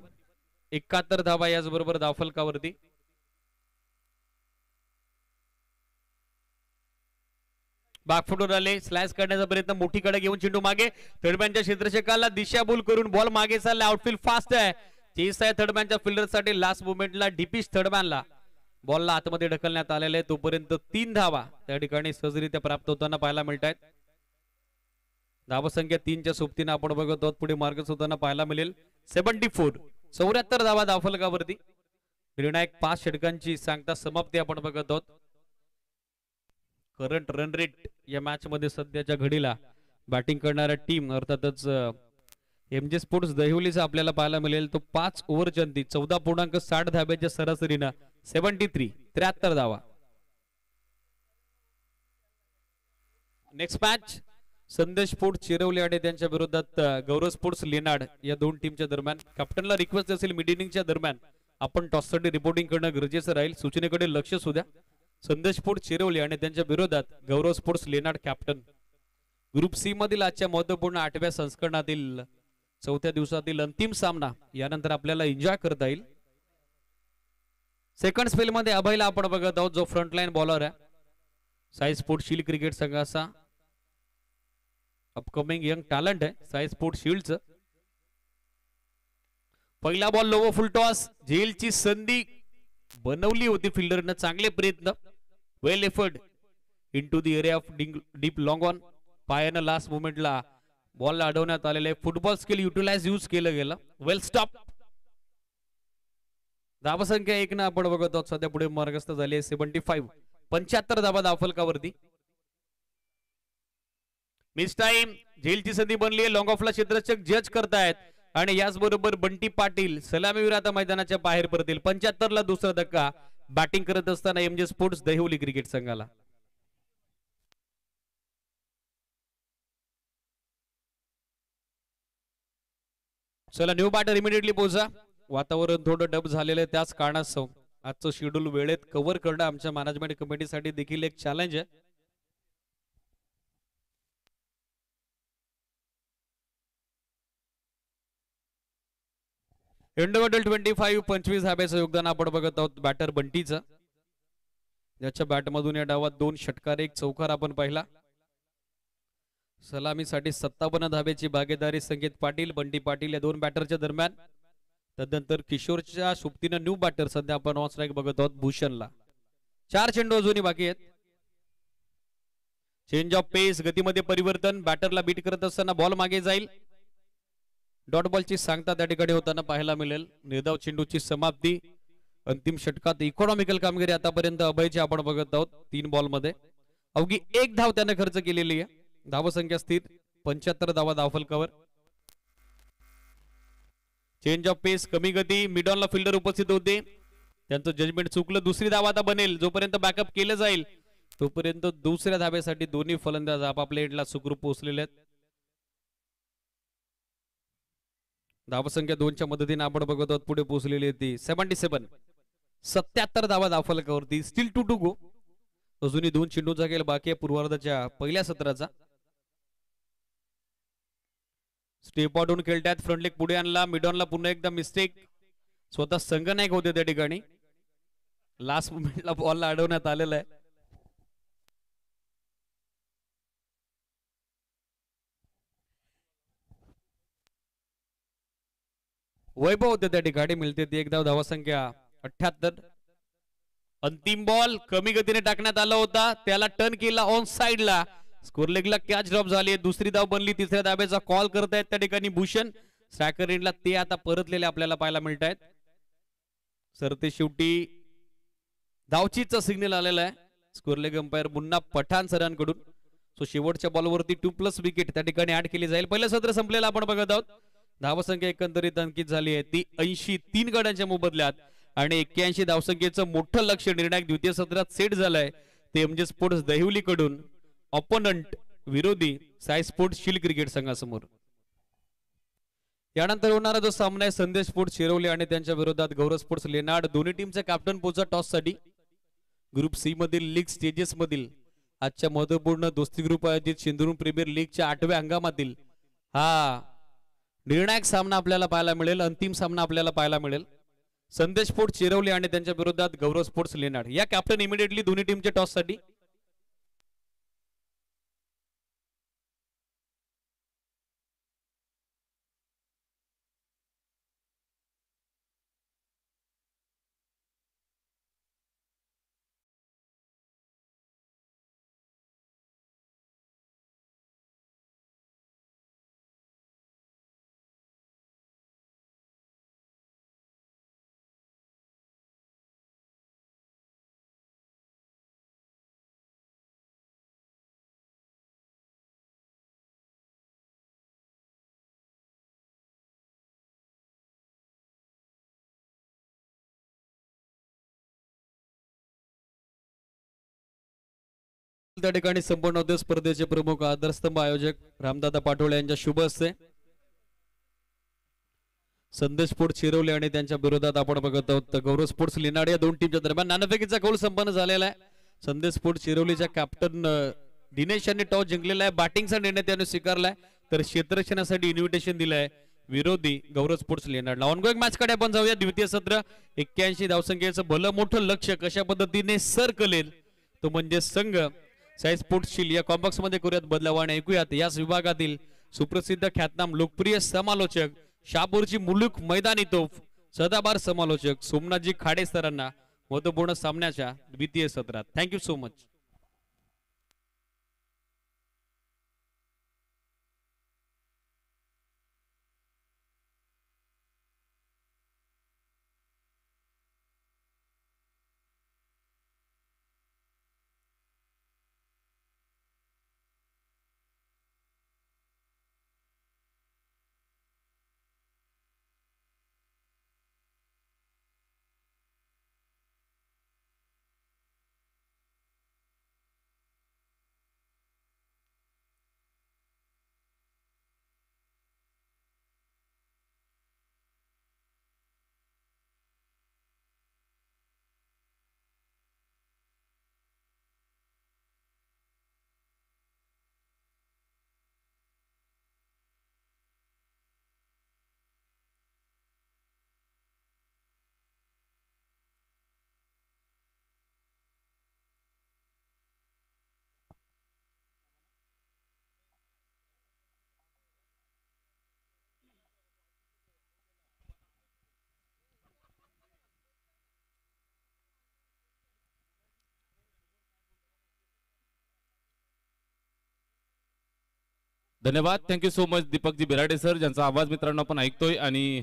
71 धावा याचबरोबर धावफलकावरती. बॅकफुटवर आले. स्लॅश करण्याचा प्रयत्न. मोठी कडे घेऊन चेंडू मागे. थर्डमॅनच्या क्षेत्ररक्षकाला दिशाभूल करून बॉल मागे चालला. आउटफील्ड फास्ट आहे. चेस आहे थर्डमॅनच्या फिल्डर साठी. लास्ट मोमेंटला डीपिश थर्डमॅनला बॉलला आतमध्ये ढकलण्यात आलेले आहे. तोपर्यंत 3 धावा त्या ठिकाणी सहजरित्या प्राप्त होताना पाहायला मिळत आहेत. धावा संख्या 3च्या सोबतीनं आपण बघत आहोत पुढे मार्गच होताना पाहायला मिळेल 74. 74 धावा धावफलकावरती. निर्णायक 5 षटकांची सांगता समाप्ती आपण बघत आहोत. करंट रन रेट या मॅच मध्ये सध्याच्या घडीला बॅटिंग करणाऱ्या टीम अर्थातच एमजे स्पोर्ट्स दहिवलीचा आपल्याला पाहायला मिळेल तो 5 ओव्हरच्या अंती 14.60 धाब्याच्या सरासरीनं 73 धावा. नेक्स्ट मॅच संदेश स्पोर्ट्स चिरवली आणि त्यांच्या विरोधात गौरव स्पोर्ट्स लेनाड या दोन टीमच्या दरम्यान. कॅप्टनला रिक्वेस्ट असेल मिड इनिंगच्या दरम्यान आपण टॉससाठी रिपोर्टिंग करणं गरजेचं राहील. सूचनेकडे लक्ष असू द्या. संदेश स्पोर्ट्स चिरवली आणि त्यांच्या विरोधात गौरव स्पोर्ट्स लेनाड कॅप्टन. ग्रुप सी मधील आजच्या महत्वपूर्ण 8व्या संस्करणातील 4थ्या दिवसातील अंतिम सामना यानंतर आपल्याला एन्जॉय करता येईल. सेकंड स्पेल मध्ये अभयला आपण बघत आहोत जो फ्रंटलाईन बॉलर आहे. साई स्पोर्ट्स शील्ड क्रिकेट संघाचा अपकमिंग यंग टॅलेंट आहे साई स्पोर्ट्स शील्डचं. पहिला बॉल लोवर फुल टॉस. झेलची संधी बनवली होती फिल्डरनं. चांगले प्रयत्न. Well effort into the area of deep long on. पायानं लास्ट मोमेंटला बॉलला अडवण्यात आलेले. फुटबॉल स्किल युटिलाइज यूज केलं गेलं. Well stop. धावा संख्या 1 ना आपण बघत आहोत सध्या पुढे मार्गस्थ झाली आहे 75. 75 धावा धावफलकावरती. Miss time. झेलची संधी बनली आहे. लॉंग ऑफला क्षेत्ररक्षक जज करतायत आणि याचबरोबर बंटी पाटील सलामीवीर आता मैदानाच्या बाहेर पडतील. 75 ला दुसरा धक्का बॅटिंग करत असताना एमजे स्पोर्ट्स दहिवली क्रिकेट संघाला. चला न्यू बॅटर इमिडिएटली पोहोचा. वातावरण थोडं डब झालेलं आहे त्याच कारणास्तव आजचं शेड्यूल वेळेत कव्हर करणं आमच्या मॅनेजमेंट कमिटीसाठी देखील एक चॅलेंज आहे. इंडोवेटल 25 25 धाब्याचं योगदान आपण बघत आहोत बॅटर बंटीचं. ज्याच्या बॅटमधून या डावात 2 षटकार 1 चौकार आपण पाहिला. सलामीसाठी 57 धाब्याची भागीदारी संकेत पाटील बंटी पाटील या 2 बॅटरच्या दरम्यान. तदनंतर किशोरच्या सोबतीनं न्यू बॅटर सध्या आपण ऑन स्ट्राईक बघत आहोत भूषणला. 4 चेंडू अजूनही बाकी आहेत. चेंज ऑफ पेस गतीमध्ये परिवर्तन. बॅटरला बीट करत असताना बॉल मागे जाईल. डॉट बॉलची सांगता त्या ठिकाणी होताना पाहायला मिळेल. निर्धाव चेंडूची समाप्ती. अंतिम षटकात इकॉनॉमिकल कामगिरी आतापर्यंत अभयची आपण बघत आहोत. 3 बॉल मध्ये अवघी 1 धाव त्याने खर्च केलेली आहे. धाव संख्या स्थिर 75 धावा धावफलकावर. चेंज ऑफ पेस, कमी गती, मिडॉनला फिल्डर उपस्थित होते, त्यांचं जजमेंट चुकलं. दुसरी धावा आता बनेल, जोपर्यंत बॅकअप केलं जाईल तोपर्यंत दुसऱ्या धाब्यासाठी दोन्ही फलंदाज आपापल्या एंडला सुखरूप पोहोचलेले आहेत. धावसंख्या 2च्या मदतीने आपण बघत आहोत पुढे पोहोचलेली ती 77 धावा धावफलकावरती. Steel 2 to go. अजूनही 2 चेंडूचा खेळ बाकी आहे पूर्वार्धाच्या पहिल्या सत्राचा. स्टेप आउट होऊन खेळतात, फ्रंट लेग पुढे आणला, मिडॉनला पुन्हा एकदा मिस्टेक. स्वतः संघनायक होते त्या ठिकाणी, लास्ट मोमेंटला बॉलला अडवण्यात आलेला आहे. वैभव होते त्या ठिकाणी, मिळते ती एक धाव. धावसंख्या 78. अंतिम बॉल कमी गतीने टाकण्यात आला होता, त्याला टर्न केला ऑन साइडला, स्कोर लेगला कॅच ड्रॉप झाली. दुसरी धाव बनली, तिसऱ्या धाब्याचा कॉल करत आहेत त्या ठिकाणी भूषण. स्ट्रायकर एंडला ते आता परतलेले आपल्याला पाहायला मिळत आहेत. सरते शेवटी धावचीचा सिग्नल आलेला आहे square leg umpire Munna Pathan सरांकडून. सो शेवटच्या बॉलवरती 2+ विकेट त्या ठिकाणी ऍड केली जाईल. पहिलं सत्र संपलेलं आपण बघत आहोत. धावसंख्या एकंदरीत अंकित झाली आहे ती 80, 3 गड्यांच्या मोबदल्यात, आणि 81 धावसंख्येचं मोठं लक्ष निर्णायक द्वितीय सत्रात सेट झालंय. ते एमजे स्पोर्ट्स दहिवली कडून ऑपोनंट विरोधी साई स्पोर्ट्स शील क्रिकेट संघासमोर. यानंतर होणारा जो सामना आहे संदेश स्पोर्ट्स शिरवली आणि त्यांच्या विरोधात गौरव स्पोर्ट्स लेनाड. दोन्ही टीमचे कॅप्टन पोचा टॉस साठी. ग्रुप सी मधील लीग स्टेजेस मधील आजच्या महत्वपूर्ण दोस्ती ग्रुप आयोजित सिंधुदुर्ग प्रीमियर लीगच्या 8व्या हंगामातील हा निर्णायक सामना आपल्याला पाहायला मिळेल. अंतिम सामना आपल्याला पाहायला मिळेल. संदेश स्पोर्ट्स चिरवली आणि त्यांच्या विरोधात गौरव स्पोर्ट्स लेनाड. या कॅप्टन इमिडिएटली दोन्ही टीमच्या टॉस साठी. त्या ठिकाणी संपूर्ण होते स्पर्धेचे प्रमुख आधारस्तंभ आयोजक रामदादा पाटोळे यांच्या शुभ हस्ते. संदेश स्पोर्ट्स शिरवले आणि त्यांच्या विरोधात आपण बघत आहोत गौरव स्पोर्ट्स लेनाड. या दोन टीमच्या दरम्यान नाणेफेकीचा कौल संपन्न झालेला आहे. संदेश स्पोर्ट्स शिरवलीच्या कॅप्टन दिनेश यांनी टॉस जिंकलेला आहे. बॅटिंगचा निर्णय त्याने स्वीकारलाय, तर क्षेत्ररक्षणासाठी इन्व्हिटेशन दिलंय विरोधी गौरव स्पोर्ट्स लेनाडला. ऑनगोईंग मॅच कडे आपण जाऊया. द्वितीय सत्र 81 धावसंख्येचं भलं मोठं लक्ष कशा पद्धतीने सर कलेल तो म्हणजे संघ साई स्पोर्ट्स शील या कॉम्बॉक्स मध्ये करूयात बदलाव आणि ऐकूयात याच विभागातील सुप्रसिद्ध ख्यातनाम लोकप्रिय समालोचक शापूरची मुलूक मैदानी तोफ सदाबार समालोचक सोमनाथजी खाडे सरांना महत्वपूर्ण सामन्याच्या द्वितीय सत्रात. Thank you so much. धन्यवाद. Thank you so much Deepakji Birade sir, ज्यांचा आवाज मित्रांनो आपण ऐकतोय. आणि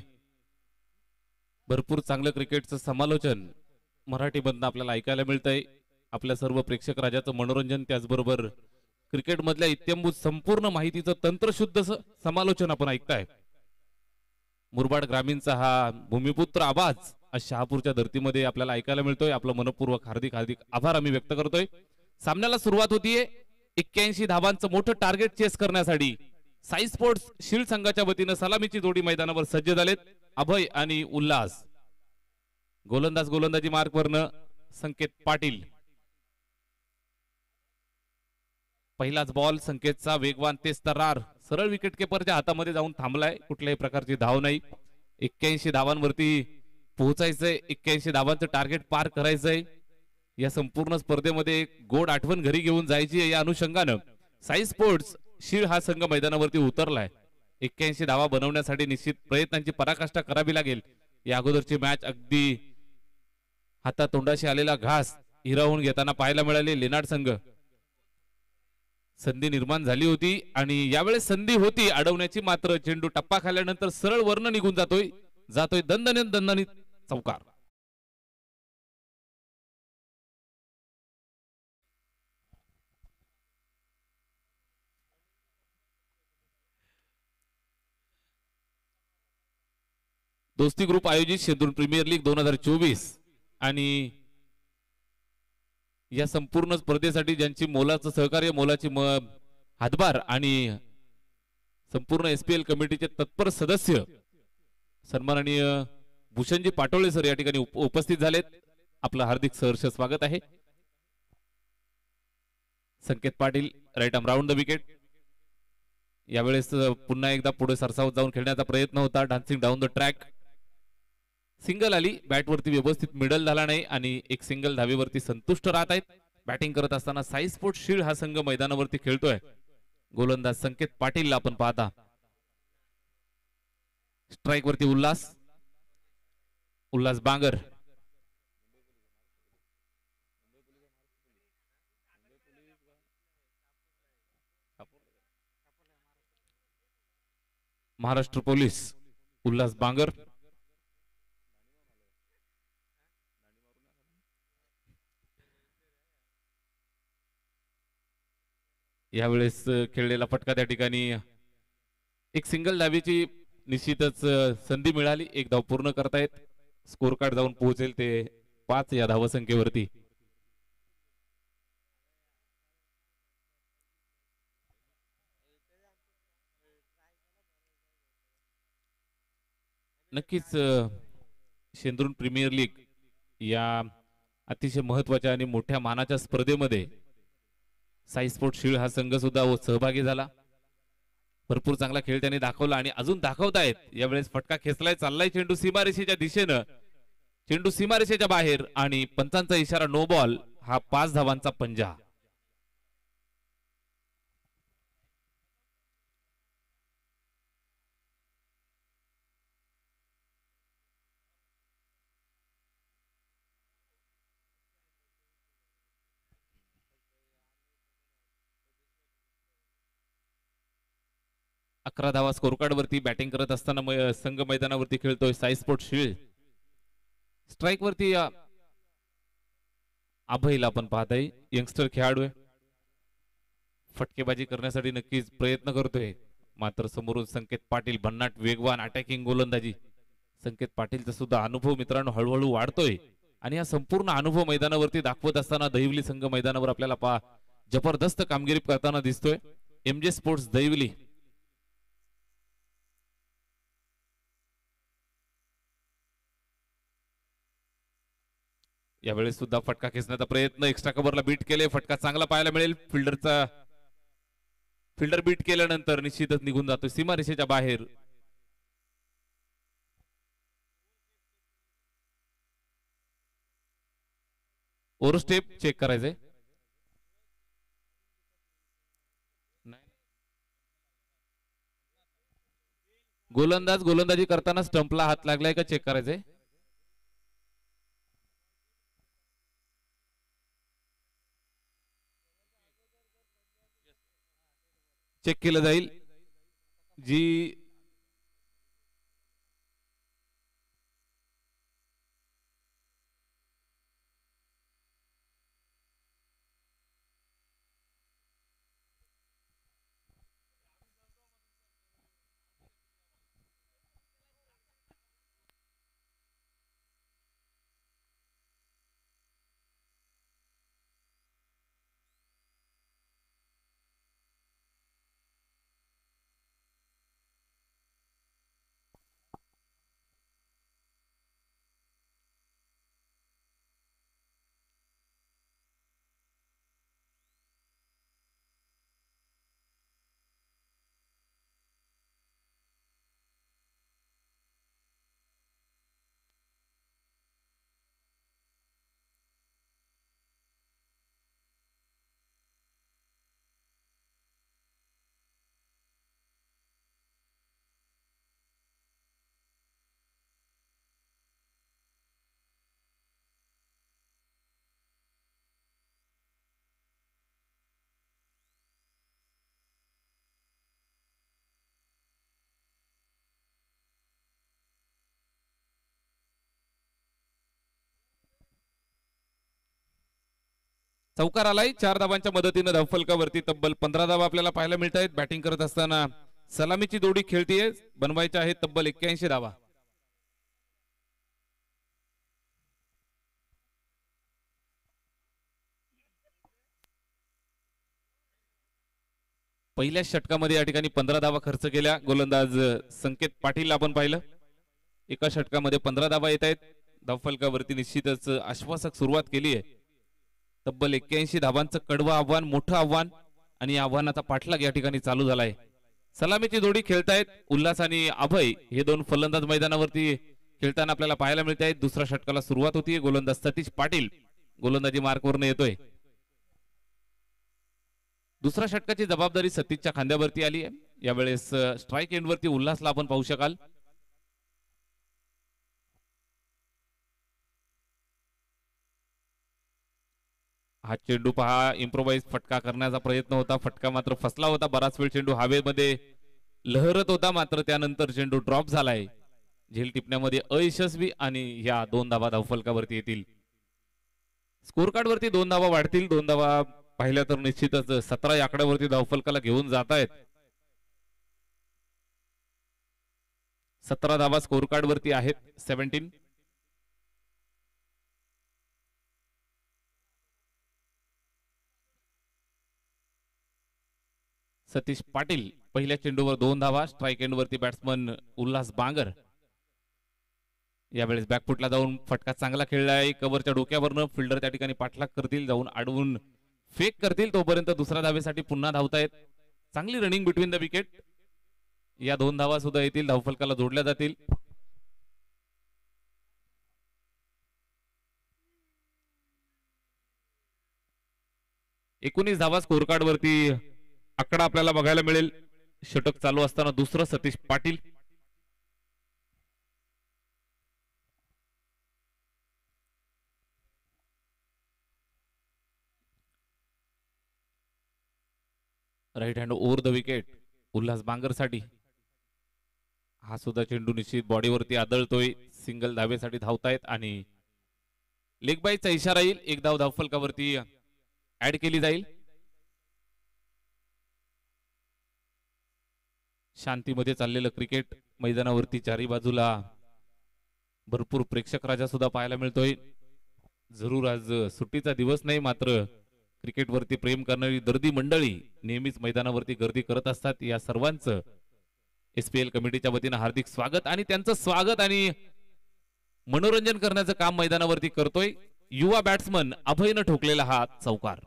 भरपूर चांगलं क्रिकेटचं समालोचन मराठीमधनं आपल्याला ऐकायला मिळतंय. आपल्या सर्व प्रेक्षक राजाचं मनोरंजन, त्याचबरोबर क्रिकेट मधल्या इत्यंभूत संपूर्ण माहितीचं तंत्रशुद्ध समालोचन आपण ऐकताय. मुरबाड ग्रामीणचा हा भूमिपुत्र आवाज आज शहापूरच्या धर्तीमध्ये आपल्याला ऐकायला मिळतोय. आपलं मनपूर्वक हार्दिक हार्दिक आभार आम्ही व्यक्त करतोय. सामन्याला सुरुवात होतीये. 81 धावांचं मोठं टार्गेट चेस करण्यासाठी साई स्पोर्ट्स शील्ड संघाच्या वतीनं सलामीची जोडी मैदानावर सज्ज झालेत. अभय आणि उल्हास. गोलंदाजी मार्कवरनं संकेत पाटील. पहिलाच बॉल संकेतचा वेगवान तेज तर्रार सरळ विकेट किपरच्या हातामध्ये जाऊन थांबलाय. कुठल्याही प्रकारची धाव नाही. 81 धावांवरती पोहोचायचंय. 81 धावांचं टार्गेट पार करायचंय. या संपूर्ण स्पर्धेमध्ये एक गोड आठवण घरी घेऊन जायची आहे. या अनुषंगानं साई स्पोर्ट्स शीळ हा संघ मैदानावरती उतरलाय. 81 धावा बनवण्यासाठी निश्चित प्रयत्नांची पराकाष्ठा करावी लागेल. या अगोदरची मॅच अगदी हातातोंडाशी आलेला घास हिरावून घेताना पाहायला मिळाले. लेनाड संघ संधी निर्माण झाली होती आणि यावेळेस संधी होती अडवण्याची, मात्र चेंडू टप्पा खाल्ल्यानंतर सरळ वर्ण निघून जातोय दणदणीत चौकार. दोस्ती ग्रुप आयोजित शेंद्रून प्रीमियर लीग 2024 आणि या संपूर्ण स्पर्धेसाठी ज्यांची मोलाचं सहकार्य, मोलाची हातभार आणि संपूर्ण एसपीएल कमिटीचे तत्पर सदस्य सन्माननीय भूषणजी पाटोळे सर या ठिकाणी उपस्थित झालेत. आपलं हार्दिक सहर्ष स्वागत आहे. Sanket Patil right arm round the wicket. यावेळेस पुन्हा एकदा पुढे सरसावत जाऊन खेळण्याचा प्रयत्न होता. Dancing down the track. Single आली. बॅटवरती व्यवस्थित मिडल झाला नाही आणि एक सिंगल धावेवरती संतुष्ट राहत आहेत. बॅटिंग करत असताना साई स्पोर्ट्स शील्ड हा संघ मैदानावरती खेळतोय. गोलंदाज संकेत पाटील आपण पाहता. स्ट्राइक वरती उल्हास बांगर. महाराष्ट्र पोलीस उल्हास बांगर. यावेळेस खेळलेला फटका त्या ठिकाणी एक सिंगल धावेची निश्चितच संधी मिळाली. एक धाव पूर्ण करतायत. स्कोर कार्ड जाऊन पोहोचेल ते 5 या धावसंख्येवरती. नक्कीच शेंद्रून प्रीमियर लीग या अतिशय महत्वाच्या आणि मोठ्या मानाच्या स्पर्धेमध्ये साई स्पोर्ट्स शील्ड हा संघ सुद्धा सहभागी झाला. भरपूर चांगला खेळ त्यांनी दाखवला आणि अजून दाखवतायत. यावेळेस फटका खेचलाय. चाललाय चेंडू सीमारेषेच्या दिशेनं. चेंडू सीमारेषेच्या बाहेर आणि पंचांचा इशारा नो बॉल. हा 5 धावांचा पंजा. अकरा धावा स्कोर कार्ड वरती. बॅटिंग करत असताना संघ मैदानावरती खेळतोय साई स्पोर्ट्स शील्ड. स्ट्राइक वरती अभयला आपण पाहताय. यंगस्टर खेळाडू आहे. फटकेबाजी करण्यासाठी नक्कीच प्रयत्न करतोय, मात्र समोरून संकेत पाटील भन्नाट वेगवान अटॅकिंग गोलंदाजी. संकेत पाटीलचा सुद्धा अनुभव मित्रांनो हळूहळू वाढतोय आणि हा संपूर्ण अनुभव मैदानावरती दाखवत असताना दहिवली संघ मैदानावर आपल्याला जबरदस्त कामगिरी करताना दिसतोय. MG sports Dahivali. यावेळेस सुद्धा फटका खेचण्याचा प्रयत्न. एक्स्ट्रा कव्हरला बीट केले. फटका चांगला पाहायला मिळेल. फिल्डर बीट केल्यानंतर निश्चितच निघून जातो सीमारेषेच्या बाहेर. ओव्हर स्टेप चेक करायचंय. गोलंदाजी करताना स्टंपला हात लागलाय का चेक करायचंय. चेक केलं जाईल. जी चौकार आलाय 4 धावांच्या मदतीने धावफलकावरती तब्बल 15 धावा आपल्याला पाहायला मिळत आहेत. बॅटिंग करत असताना सलामीची जोडी खेळतीये. बनवायच्या आहेत तब्बल 81 धावा. पहिल्या षटकामध्ये या ठिकाणी 15 धावा खर्च केल्या. गोलंदाज संकेत पाटील आपण पाहिलं. एका षटकामध्ये 15 धावा येत आहेत. धावफलकावरती निश्चितच आश्वासक सुरुवात केली आहे. तब्बल 81 धावांचं कडवं आव्हान, मोठं आव्हान आणि आव्हानाचा पाठलाग या ठिकाणी चालू झालाय. सलामीची जोडी खेळतायत उल्हास आणि अभय हे दोन फलंदाज मैदानावरती खेळताना आपल्याला पाहायला मिळत आहेत. दुसऱ्या षटकाला सुरुवात होती. गोलंदाज सतीश पाटील गोलंदाजी मार्कवरनं येतोय. दुसऱ्या षटकाची जबाबदारी सतीशच्या खांद्यावरती आली आहे. यावेळेस स्ट्राईक एंडवरती उल्हासला आपण पाहू शकाल. हा चेंडू पहा, इम्प्रोवाइज फटका करण्याचा प्रयत्न होता. फटका मात्र फसला होता. बराच वेळ चेंडू हवेमध्ये लहरत होता, मात्र त्यानंतर चेंडू ड्रॉप झालाय. झेल टिपण्यामध्ये अयशस्वी आणि या 2 धावा धावफलकावरती येतील. स्कोर कार्ड वरती 2 धावा वाढतील. 2 धावा पाहिल्या तर निश्चितच 17 या आकड्यावरती धावफलकाला घेऊन जात आहेत. 17 धावा स्कोर कार्ड वरती आहेत. 17. सतीश पाटील पहिल्या चेंडूवर 2 धावा. स्ट्राईक एंड वरती बॅट्समन उल्हास बांगर यावेळेस बॅकफुटला जाऊन फटका चांगला खेळलाय. कव्हरच्या डोक्यावरनं फिल्डर त्या ठिकाणी पाठलाग करतील, जाऊन अडवून फेक करतील. तोपर्यंत दुसऱ्या धावेसाठी पुन्हा धावतायत. चांगली रनिंग बिटवीन द विकेट. या 2 धावा सुद्धा येतील, धावफलकाला जोडल्या जातील. एकोणीस धावा स्कोर कार्ड वरती आकडा आपल्याला बघायला मिळेल. षटक चालू असताना दुसरं Satish Patil. Right hand over the wicket Ulhas Bangar साठी. हा सुद्धा चेंडू निश्चित बॉडीवरती आदळतोय. सिंगल धावेसाठी धावतायत आणि लेग बाईचा इशारा येईल. एक धाव धावफलकावरती ऍड केली जाईल. शांतीमध्ये चाललेलं क्रिकेट मैदानावरती चारी बाजूला भरपूर प्रेक्षक राजा सुद्धा पाहायला मिळतोय. जरूर आज सुट्टीचा दिवस नाही, मात्र क्रिकेटवरती प्रेम करणारी दर्दी मंडळी नेहमीच मैदानावरती गर्दी करत असतात. या सर्वांचं SPL कमिटीच्या वतीनं हार्दिक स्वागत आणि त्यांचं स्वागत आणि मनोरंजन करण्याचं काम मैदानावरती करतोय युवा बॅट्समन अभयनं ठोकलेला हा चौकार.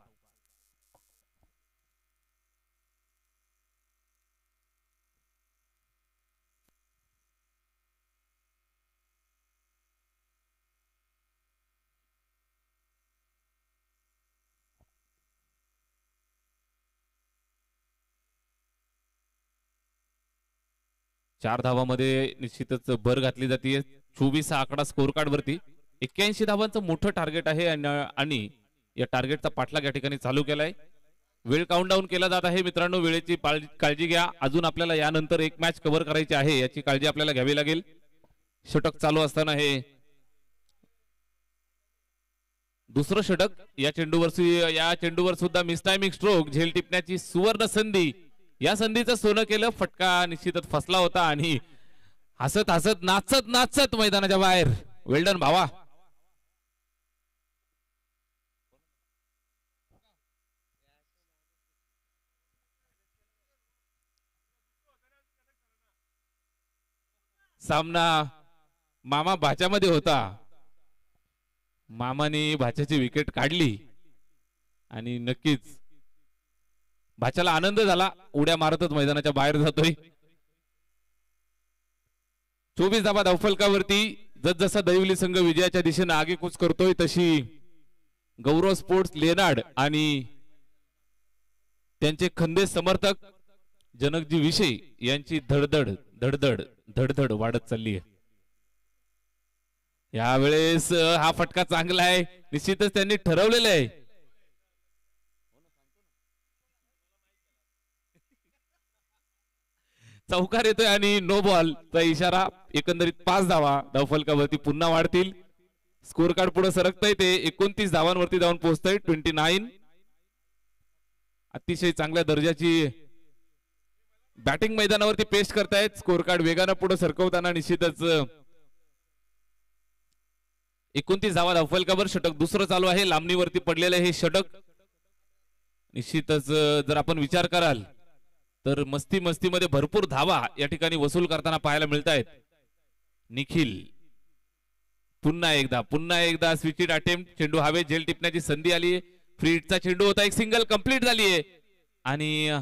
चार धावामध्ये निश्चितच भर घातली जाते. 24 हा आकडा स्कोर कार्ड वरती. 81 धावांचं मोठं टार्गेट आहे आणि या टार्गेटचा पाठलाग या ठिकाणी चालू केलाय. वेळ काउंटडाऊन केला जात आहे. मित्रांनो, वेळेची काळजी घ्या. अजून आपल्याला यानंतर एक मॅच कव्हर करायची आहे, याची काळजी आपल्याला घ्यावी लागेल. षटक चालू असताना हे दुसरं षटक. या चेंडूवर सुद्धा मिस टायमिंग स्ट्रोक. झेल टिपण्याची सुवर्ण संधी. या संधीचं सोनं केलं. फटका निश्चितच फसला होता आणि हसत हसत नाचत नाचत मैदानाच्या बाहेर. वेल्डन भावा. सामना मामा भाच्यामध्ये होता. मामाने भाच्याची विकेट काढली आणि नक्कीच भाच्याला आनंद झाला. उड्या मारतच मैदानाच्या बाहेर जातोय. 24 धावा धावफलकावरती. जसजसा दैवली संघ विजयाच्या दिशेने आगेकूच करतोय, तशी गौरव स्पोर्ट्स लेनाड आणि त्यांचे खंदे समर्थक जनकजी विषय यांची धडधड धडधड धडधड वाढत चालली आहे. यावेळेस हा फटका चांगला आहे. निश्चितच त्यांनी ठरवलेलं आहे. चौकार येतोय आणि नो बॉल चा इशारा. एकंदरीत 5 धावा धावफलकावरती पुन्हा वाढतील. स्कोर कार्ड पुढे सरकतंय. ते 29 धावांवरती जाऊन पोहोचतंय. 29. अतिशय चांगल्या दर्जाची बॅटिंग मैदानावरती पेस्ट करतायत. स्कोर कार्ड वेगानं पुढे सरकवताना निश्चितच 29 धावा धावफलकावर. षटक दुसरं चालू आहे. लांबणीवरती पडलेलं हे षटक निश्चितच जर आपण विचार कराल तर मस्तीमध्ये भरपूर धावा या ठिकाणी वसूल करताना पाहायला मिळत आहेत. निखिल पुन्हा एकदा स्विचिट अटेम्प्ट. चेंडू हवे, झेल टिपण्याची संधी आली. फ्री हिटचा चेंडू होता. एक सिंगल कंप्लीट झाली आहे आणि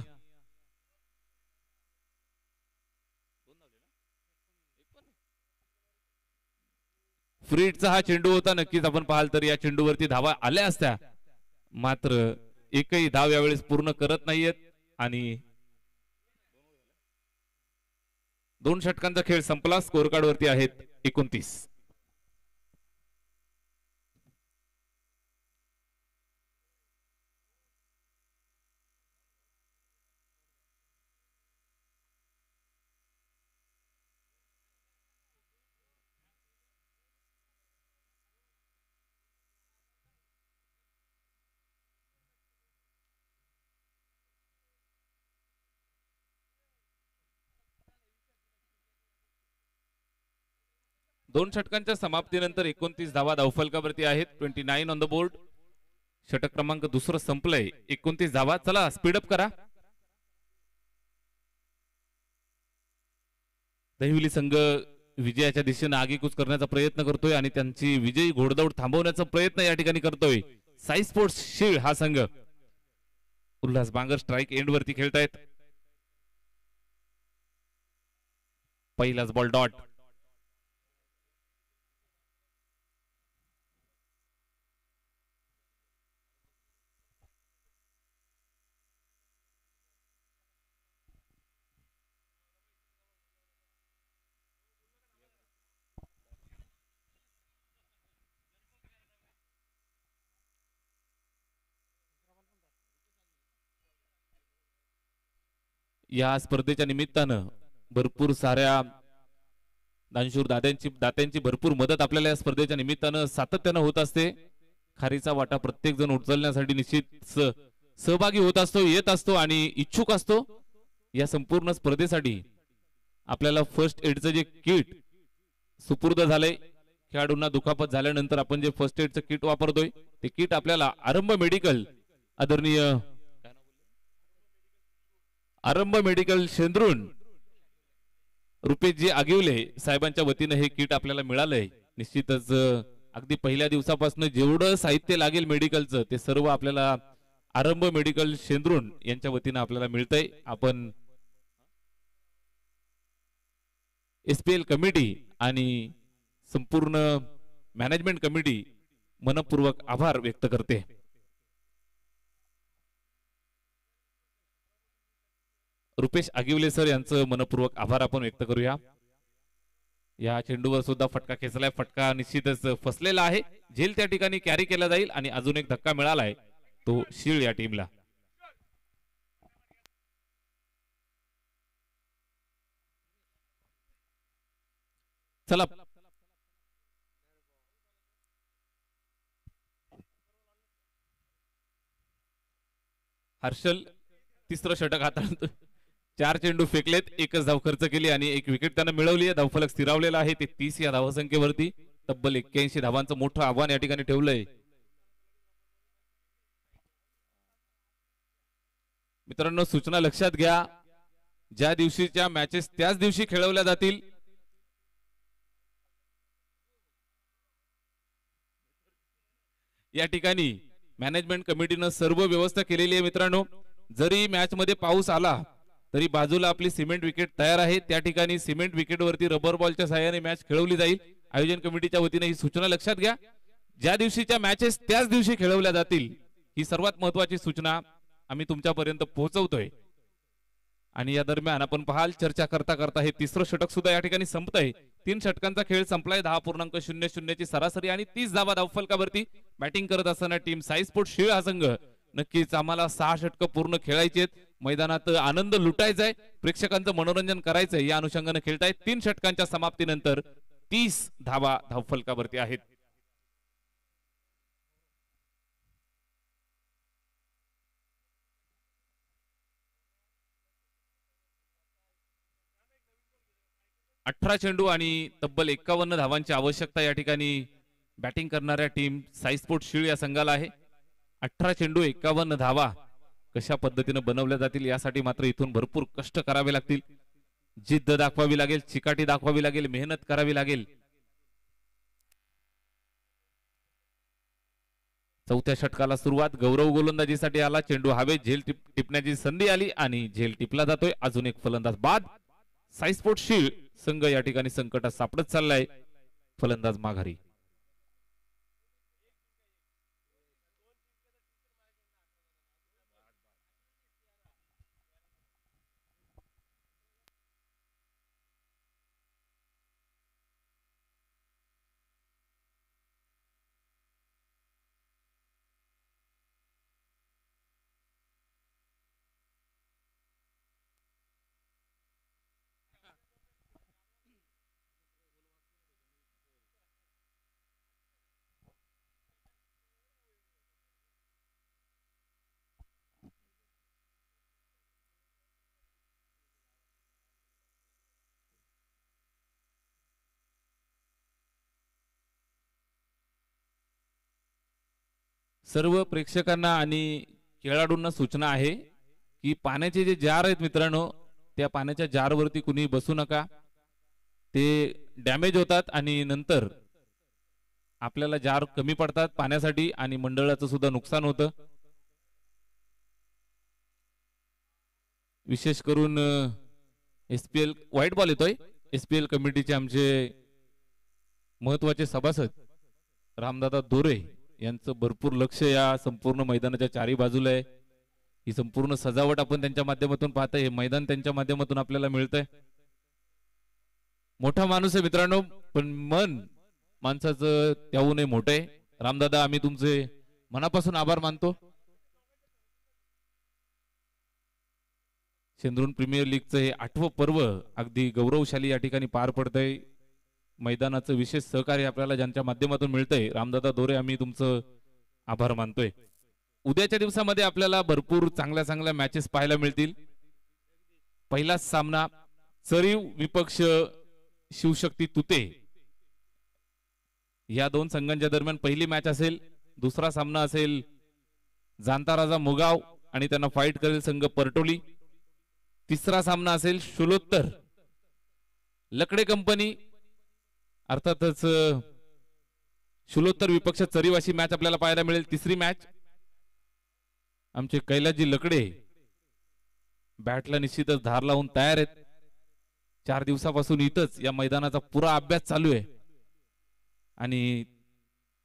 फ्री हिटचा हा चेंडू होता. नक्कीच आपण पाहाल तर या चेंडूवरती धावा आल्या असत्या, मात्र एकही धाव यावेळेस पूर्ण करत नाहीयेत आणि 2 षटकांचा खेळ संपला. स्कोर कार्ड वरती आहेत 29. दोन षटकांच्या समाप्तीनंतर 29 धावा धावफलकावरती आहेत. 29 ऑन द बोर्ड. षटक क्रमांक दुसरं संपलंय. 29 धावा. चला स्पीडअप करा. दहिवली संघ विजयाच्या दिशेने आगेकूच करण्याचा प्रयत्न करतोय आणि त्यांची विजयी घोडदौड थांबवण्याचा प्रयत्न या ठिकाणी करतोय साई स्पोर्ट्स शीळ हा संघ. उल्हास बांगर स्ट्राइक एंड वरती खेळतायत. पहिलाच बॉल डॉट. या स्पर्धेच्या निमित्तानं भरपूर साऱ्या दानशूर दात्यांची भरपूर मदत आपल्याला या स्पर्धेच्या निमित्तानं सातत्यानं होत असते. खारीचा वाटा प्रत्येक जण उचलण्यासाठी निश्चित सहभागी होत असतो, येत असतो आणि इच्छुक असतो. या संपूर्ण स्पर्धेसाठी आपल्याला फर्स्ट एडचं जे किट सुपूर्द झालंय, खेळाडूंना दुखापत झाल्यानंतर आपण जे फर्स्ट एडचं किट वापरतोय ते किट आपल्याला आरंभ मेडिकल आदरणीय आरंभ मेडिकल शेंद्रून रुपेशजी आगिवले साहेबांच्या वतीने हे किट आपल्याला मिळालंय. निश्चितच अगदी पहिल्या दिवसापासून जेवढं साहित्य लागेल मेडिकलचं ते सर्व आपल्याला आरंभ मेडिकल शेंद्रून यांच्या वतीने आपल्याला मिळतंय. आपण एसपीएल कमिटी आणि संपूर्ण मॅनेजमेंट कमिटी मनपूर्वक आभार व्यक्त करते. रुपेश आगिवले सर यांचं मनपूर्वक आभार आपण व्यक्त करूया. या चेंडूवर सुद्धा फटका खेचलाय. फटका निश्चितच फसलेला आहे. झेल त्या ठिकाणी कॅरी केला जाईल आणि अजून एक धक्का मिळालाय तो शीळ या टीमला. चला हर्षल तिसरं षटक हाताळतो. 4 चेंडू फेकलेत, एकच धाव खर्च केली आणि एक विकेट त्यानं मिळवली आहे. धावफलक स्थिरावलेला आहे ते 30 या धावसंख्येवरती. तब्बल 81 धावांचं मोठं आव्हान या ठिकाणी ठेवलंय. मित्रांनो सूचना लक्षात घ्या, ज्या दिवशीच्या मॅचेस त्याच दिवशी खेळवल्या जातील. या ठिकाणी मॅनेजमेंट कमिटीनं सर्व व्यवस्था केलेली आहे. मित्रांनो जरी मॅच मध्ये पाऊस आला तरी बाजूला आपली सिमेंट विकेट तयार आहे. त्या ठिकाणी सिमेंट विकेट वरती रबर बॉलच्या सहाय्याने मॅच खेळवली जाईल. आयोजन कमिटीच्या वतीने ही सूचना लक्षात घ्या, ज्या दिवशीच्या मॅचेस त्याच दिवशी खेळवल्या जातील. ही सर्वात महत्वाची सूचना आम्ही तुमच्यापर्यंत पोहोचवतोय. आणि या दरम्यान आपण पाहाल चर्चा करता करता हे तिसरं षटक सुद्धा या ठिकाणी संपतंय. 3 षटकांचा खेळ संपलाय. 10.00 ची सरासरी आणि 30 धावा धावफलकावरती. बॅटिंग करत असताना टीम साई स्पोर्ट्स शीळ हा संघ. नक्कीच आम्हाला 6 षटकं पूर्ण खेळायचे, मैदानात आनंद लुटायचाय, प्रेक्षकांचं मनोरंजन करायचंय, या अनुषंगाने खेळतायत. 3 षटकांच्या समाप्तीनंतर 30 धावा धावफलकावरती आहेत. 18 चेंडू आणि तब्बल 51 धावांची आवश्यकता या ठिकाणी बॅटिंग करणाऱ्या टीम साई स्पोर्ट्स शीळ या संघाला आहे. 18 चेंडू 51 धावा कशा पद्धतीने बनवल्या जातील यासाठी मात्र इथून भरपूर कष्ट करावे लागतील, जिद्द दाखवावी लागेल, चिकाटी दाखवावी लागेल, मेहनत करावी लागेल. चौथ्या षटकाला सुरुवात. गौरव गोलंदाजीसाठी आला. चेंडू हवेत झेल टिपण्याची संधी आली आणि झेल टिपला जातोय. अजून एक फलंदाज बाद. साई स्पोर्ट्स शीळ संघ या ठिकाणी संकटात सापडत चाललाय. फलंदाज माघारी. सर्व प्रेक्षकांना आणि खेळाडूंना सूचना आहे की पाण्याचे जे जार आहेत मित्रांनो, त्या पाण्याच्या जारवरती कुणी बसू नका. ते डॅमेज होतात आणि नंतर आपल्याला जार कमी पडतात पाण्यासाठी आणि मंडळाचं सुद्धा नुकसान होतं. विशेष करून एसपीएल व्हाईट बॉल येतोय. एसपीएल कमिटीचे आमचे महत्वाचे सभासद रामदादा दोरे यांचं भरपूर लक्ष या संपूर्ण मैदानाच्या चारी बाजूला आहे. ही संपूर्ण सजावट आपण त्यांच्या माध्यमातून पाहतोय. हे मैदान त्यांच्या माध्यमातून आपल्याला मिळतंय. मोठा माणूस आहे मित्रांनो, पण मन माणसाचं त्याहूनही मोठं आहे. रामदादा, आम्ही तुमचे मनापासून आभार मानतो. शेंद्रून प्रीमियर लीगचं हे 8वं पर्व अगदी गौरवशाली या ठिकाणी पार पडतंय. मैदानाचं विशेष सहकार्य आपल्याला ज्यांच्या माध्यमातून मिळतंय, रामदादा दोरे, आम्ही तुमचं आभार मानतोय. उद्याच्या दिवसामध्ये आपल्याला भरपूर चांगल्या चांगल्या मॅचेस पाहायला मिळतील. पहिलाच सामना चरीव विपक्ष शिवशक्ती तुते या दोन संघांच्या दरम्यान पहिली मॅच असेल. दुसरा सामना असेल जाणता राजा मुगाव आणि त्यांना फाईट करेल संघ परटोली. तिसरा सामना असेल शुलोत्तर लकडे कंपनी, अर्थातच शुलोत्तर विपक्ष चरीव अशी मॅच आपल्याला पाहायला मिळेल. तिसरी मॅच आमचे कैलासजी लकडे बॅटला निश्चितच धार लावून तयार आहेत. 4 दिवसापासून इथंच या मैदानाचा पुरा अभ्यास चालू आहे. आणि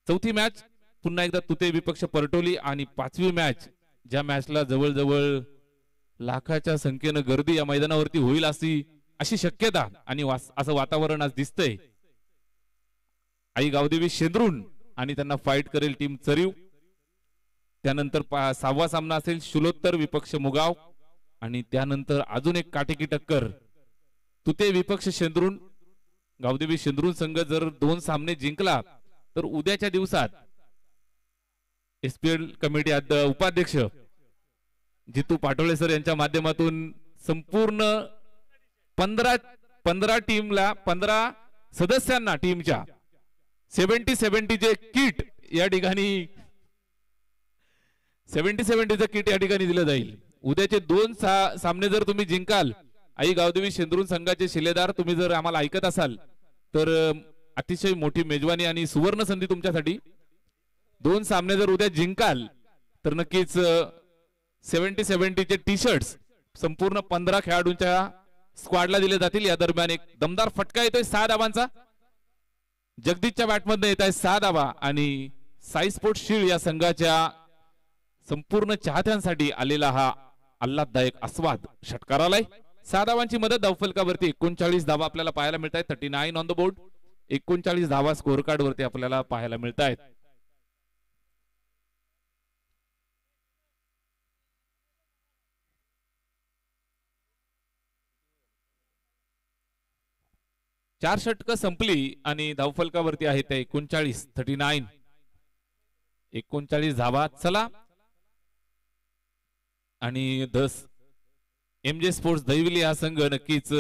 चौथी मॅच पुन्हा एकदा तुते विपक्ष परटोली आणि 5वी मॅच ज्या मॅचला जवळजवळ लाखाच्या संख्येनं गर्दी या मैदानावरती होईल अशी शक्यता आणि असं वातावरण आज दिसतंय. आई गावदेवी शेंद्रून आणि त्यांना फाईट करेल टीम चरीव. त्यानंतर 6वा सामना असेल शुलोत्तर विपक्ष मुगाव आणि त्यानंतर अजून एक काटेकी टक्कर तुते विपक्ष शेंद्रून. गावदेवी शेंद्रून संघ जर 2 सामने जिंकला तर उद्याच्या दिवसात एसपीएल कमिटी उपाध्यक्ष जितू पाटोळे सर यांच्या माध्यमातून संपूर्ण 15 टीमला 15 सदस्यांना टीमच्या 70 चे किट या ठिकाणी 70 किट या ठिकाणी दिलं जाईल. उद्याचे 2 सामने जर तुम्ही जिंकाल, आई गावदेवी शेंद्रून संघाचे शिलेदार तुम्ही जर आम्हाला ऐकत असाल तर अतिशय मोठी मेजवानी आणि सुवर्ण संधी तुमच्यासाठी. 2 सामने जर उद्या जिंकाल तर नक्कीच 70 चे टी शर्ट्स संपूर्ण 15 खेळाडूंच्या स्क्वॉडला दिले जातील. या दरम्यान एक दमदार फटका येतोय 6 धावांचा. जगदीशच्या बॅटमधनं येत आहे 6 धावा आणि साई स्पोर्ट्स शीळ या संघाच्या संपूर्ण चाहत्यांसाठी आलेला हा आल्हाददायक आस्वाद षटकार आलाय. 6 धावांची मदत धावफलकावरती 39 धावा आपल्याला पाहायला मिळत आहेत. 39 ऑन द बोर्ड. 39 धावा स्कोअर कार्ड वरती आपल्याला पाहायला मिळत आहेत. चार षटकं संपली आणि धावफलकावरती आहे ते 39 39 धावा. चला आणि 10 एमजे स्पोर्ट्स दहिवली हा संघ नक्कीच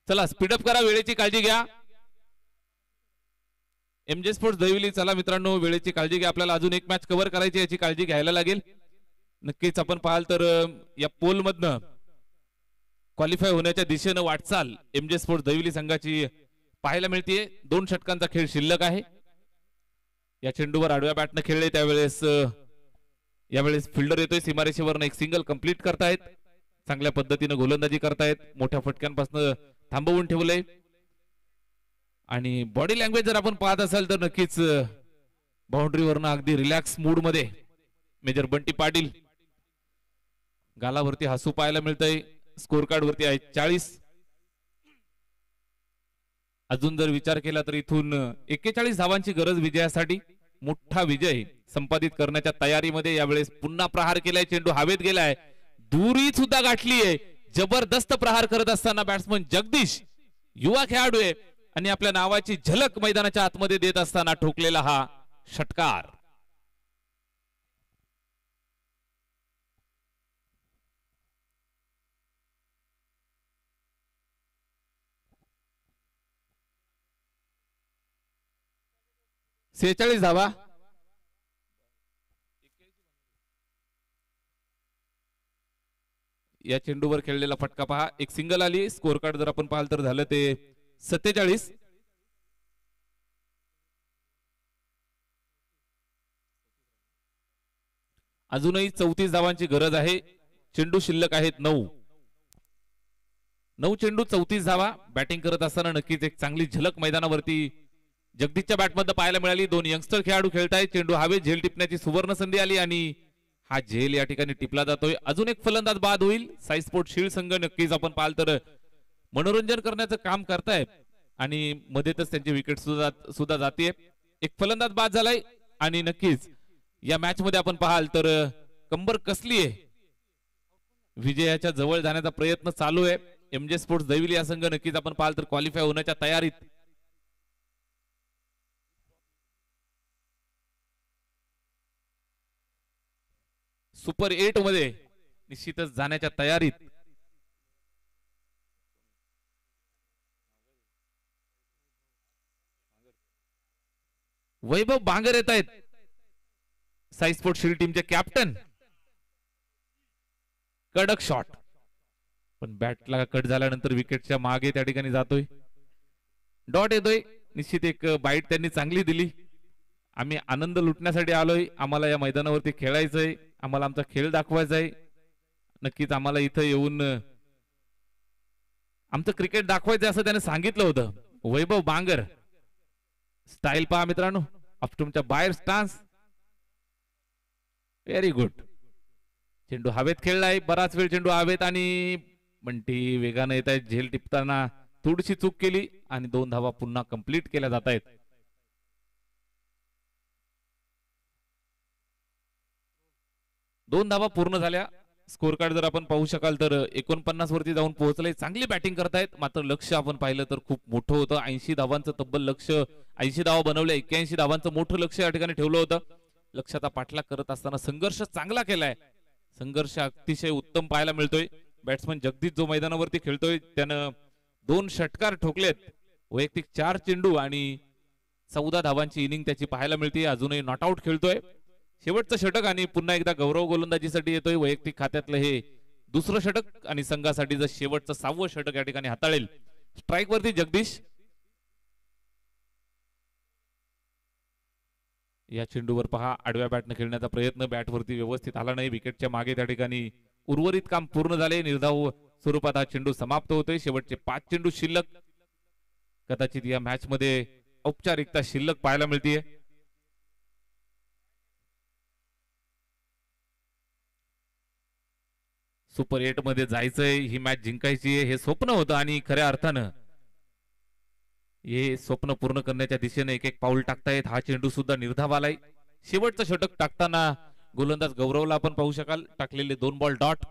चला स्पीडअप करा, वेळेची काळजी घ्या. MJ स्पोर्ट्स दहिवली, चला मित्रांनो वेळेची काळजी घ्या. आपल्याला अजून एक मॅच कव्हर करायची, याची काळजी घ्यायला लागेल. नक्कीच आपण पाहाल तर या पोल मधनं क्वालिफाय होण्याच्या दिशेनं वाटचाल MJ स्पोर्ट्स दहिवली संघाची पाहायला मिळते. 2 षटकांचा खेळ शिल्लक आहे. या चेंडूवर आडव्या बॅटनं खेळले त्यावेळेस यावेळेस फिल्डर येतोय सीमारेषेवरनं, एक सिंगल कंप्लीट करतायत. चांगल्या पद्धतीने गोलंदाजी करतायत, मोठ्या फटक्यांपासून थांबवून ठेवलंय. आणि बॉडी लँग्वेज जर आपण पाहत असाल तर नक्कीच बाउंड्रीवरनं अगदी रिलॅक्स मूड मध्ये मेजर बंटी पाटील, गालावरती हसू पाहायला मिळतंय. स्कोर कार्ड वरती आहे 40. अजून जर विचार केला तर इथून 41 धावांची गरज विजयासाठी. मोठा विजय संपादित करण्याच्या तयारीमध्ये यावेळेस पुन्हा प्रहार केलाय, चेंडू हवेत गेलाय, दुरी सुद्धा गाठली आहे. जबरदस्त प्रहार करत असताना बॅट्समन जगदीश युवा खेळाडू आहे आणि आपल्या नावाची झलक मैदानाच्या आतमध्ये देत असताना ठोकलेला हा षटकार. सेहेचाळीस धावा. या चेंडूवर खेळलेला फटका पहा, एक सिंगल आली. स्कोर कार्ड जर आपण पाहाल तर झालं ते 47. अजूनही 34 धावांची गरज आहे. चेंडू शिल्लक आहेत 9. 9 चेंडू 34 धावा. बॅटिंग करत असताना नक्कीच एक चांगली झलक मैदानावरती जगदीशच्या बॅटमध्ये पाहायला मिळाली. 2 यंगस्टर खेळाडू खेळतायत. चेंडू हवे, झेल टिपण्याची सुवर्ण संधी आली आणि हा झेल या ठिकाणी टिपला जातोय. अजून एक फलंदाज बाद होईल. साई स्पोर्ट शील्ड संघ नक्कीच आपण पाहाल तर मनोरंजन करण्याचं काम करतायत आणि मध्येच त्यांची विकेट सुद्धा जाते. एक फलंदाज बाद झालाय आणि नक्कीच या मॅच मध्ये आपण पाहाल तर कंबर कसली आहे, विजयाच्या जवळ जाण्याचा प्रयत्न चालू आहे. MJ स्पोर्ट्स दहिवली या संघ नक्कीच आपण पाहाल तर क्वालिफाय होण्याच्या तयारीत. सुपर 8 मध्ये निश्चितच जाण्याच्या तयारीत. वैभव बांगर येत आहेत, साई स्पोर्ट शील्ड टीमचे कॅप्टन. कडक शॉट, पण बॅटला कट झाल्यानंतर विकेटच्या मागे त्या ठिकाणी जातोय. डॉट येतोय. निश्चित एक बाईट त्यांनी चांगली दिली. आम्ही आनंद लुटण्यासाठी आलोय, आम्हाला या मैदानावरती खेळायचंय, आम्हाला आमचा खेळ दाखवायचा आहे. नक्कीच आम्हाला इथं येऊन आमचं क्रिकेट दाखवायचं असं त्याने सांगितलं होतं. वैभव बांगर, स्टाईल पहा मित्रांनो, तुमच्या बाहेर स्टान्स व्हेरी गुड. चेंडू हवेत खेळलाय, बराच वेळ चेंडू हवेत आणि बंटी वेगाने येत आहेत. झेल टिपताना थोडीशी चूक केली आणि 2 धावा पुन्हा कंप्लीट केल्या जात आहेत. दोन धावा पूर्ण झाल्या. स्कोर कार्ड जर आपण पाहू शकाल तर 49 वरती जाऊन पोहोचले. चांगली बॅटिंग करतायत, मात्र लक्ष आपण पाहिलं तर खूप मोठं होतं. 80 धावांचं तब्बल लक्ष, 80 धावा बनवल्या, 81 धावांचं मोठं लक्ष या ठिकाणी ठेवलं होतं. लक्षाचा पाठलाग करत असताना संघर्ष चांगला केलाय, संघर्ष अतिशय उत्तम पाहायला मिळतोय. बॅट्समन जगदीश जो मैदानावरती खेळतोय त्यानं 2 षटकार ठोकलेत, वैयक्तिक 4 चेंडू आणि 14 धावांची इनिंग त्याची पाहायला मिळते. अजूनही नॉट आउट खेळतोय. शेवटचं षटक आणि पुन्हा एकदा गौरव गोलंदाजीसाठी येतोय. वैयक्तिक खात्यातलं हे दुसरं षटक आणि संघासाठी जर शेवटचं 6वं षटक या ठिकाणी हाताळेल. स्ट्राईक वरती जगदीश. या चेंडूवर पहा, आडव्या बॅटने खेळण्याचा प्रयत्न, बॅटवरती व्यवस्थित आला नाही. विकेटच्या मागे त्या ठिकाणी उर्वरित काम पूर्ण झाले. निर्धाव स्वरूपात हा चेंडू समाप्त होतोय. शेवटचे 5 चेंडू शिल्लक. कदाचित या मॅच मध्ये औपचारिकता शिल्लक पाहायला मिळते. सुपर 8 मध्ये जायचंय, ही मॅच जिंकायची हे स्वप्न होतं आणि खऱ्या अर्थानं हे स्वप्न पूर्ण करण्याच्या दिशेने एक एक पाऊल टाकतायत. हा चेंडू सुद्धा निर्धाव आलाय. शेवटचं षटक टाकताना गोलंदाज गौरवला आपण पाहू शकाल, टाकलेले 2 बॉल डॉट.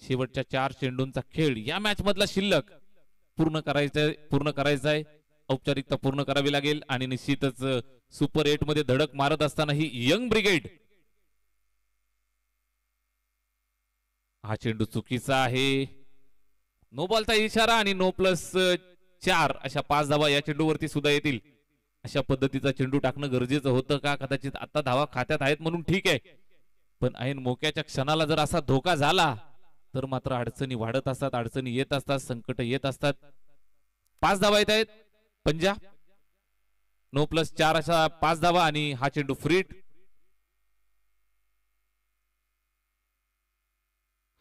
शेवटच्या 4 चेंडूंचा खेळ या मॅच मधला शिल्लक पूर्ण करायचंय. औपचारिकता पूर्ण करावी लागेल आणि निश्चितच सुपर 8 मध्ये धडक मारत असताना ही यंग ब्रिगेड. हा चेंडू चुकीचा आहे. नो बॉलचा इशारा आणि नो प्लस 4 अशा 5 धावा या चेंडूवरती सुद्धा येतील. अशा पद्धतीचा चेंडू टाकणं गरजेचं होतं का? कदाचित आता धावा खात्यात आहेत म्हणून ठीक आहे, पण ऐन मोक्याच्या क्षणाला जर असा धोका झाला तर मात्र अडचणी वाढत असतात, अडचणी येत असतात, संकट येत असतात. 5 धावा येत आहेत पंजा. नो प्लस 4 अशा 5 धावा आणि हा चेंडू फ्रीट.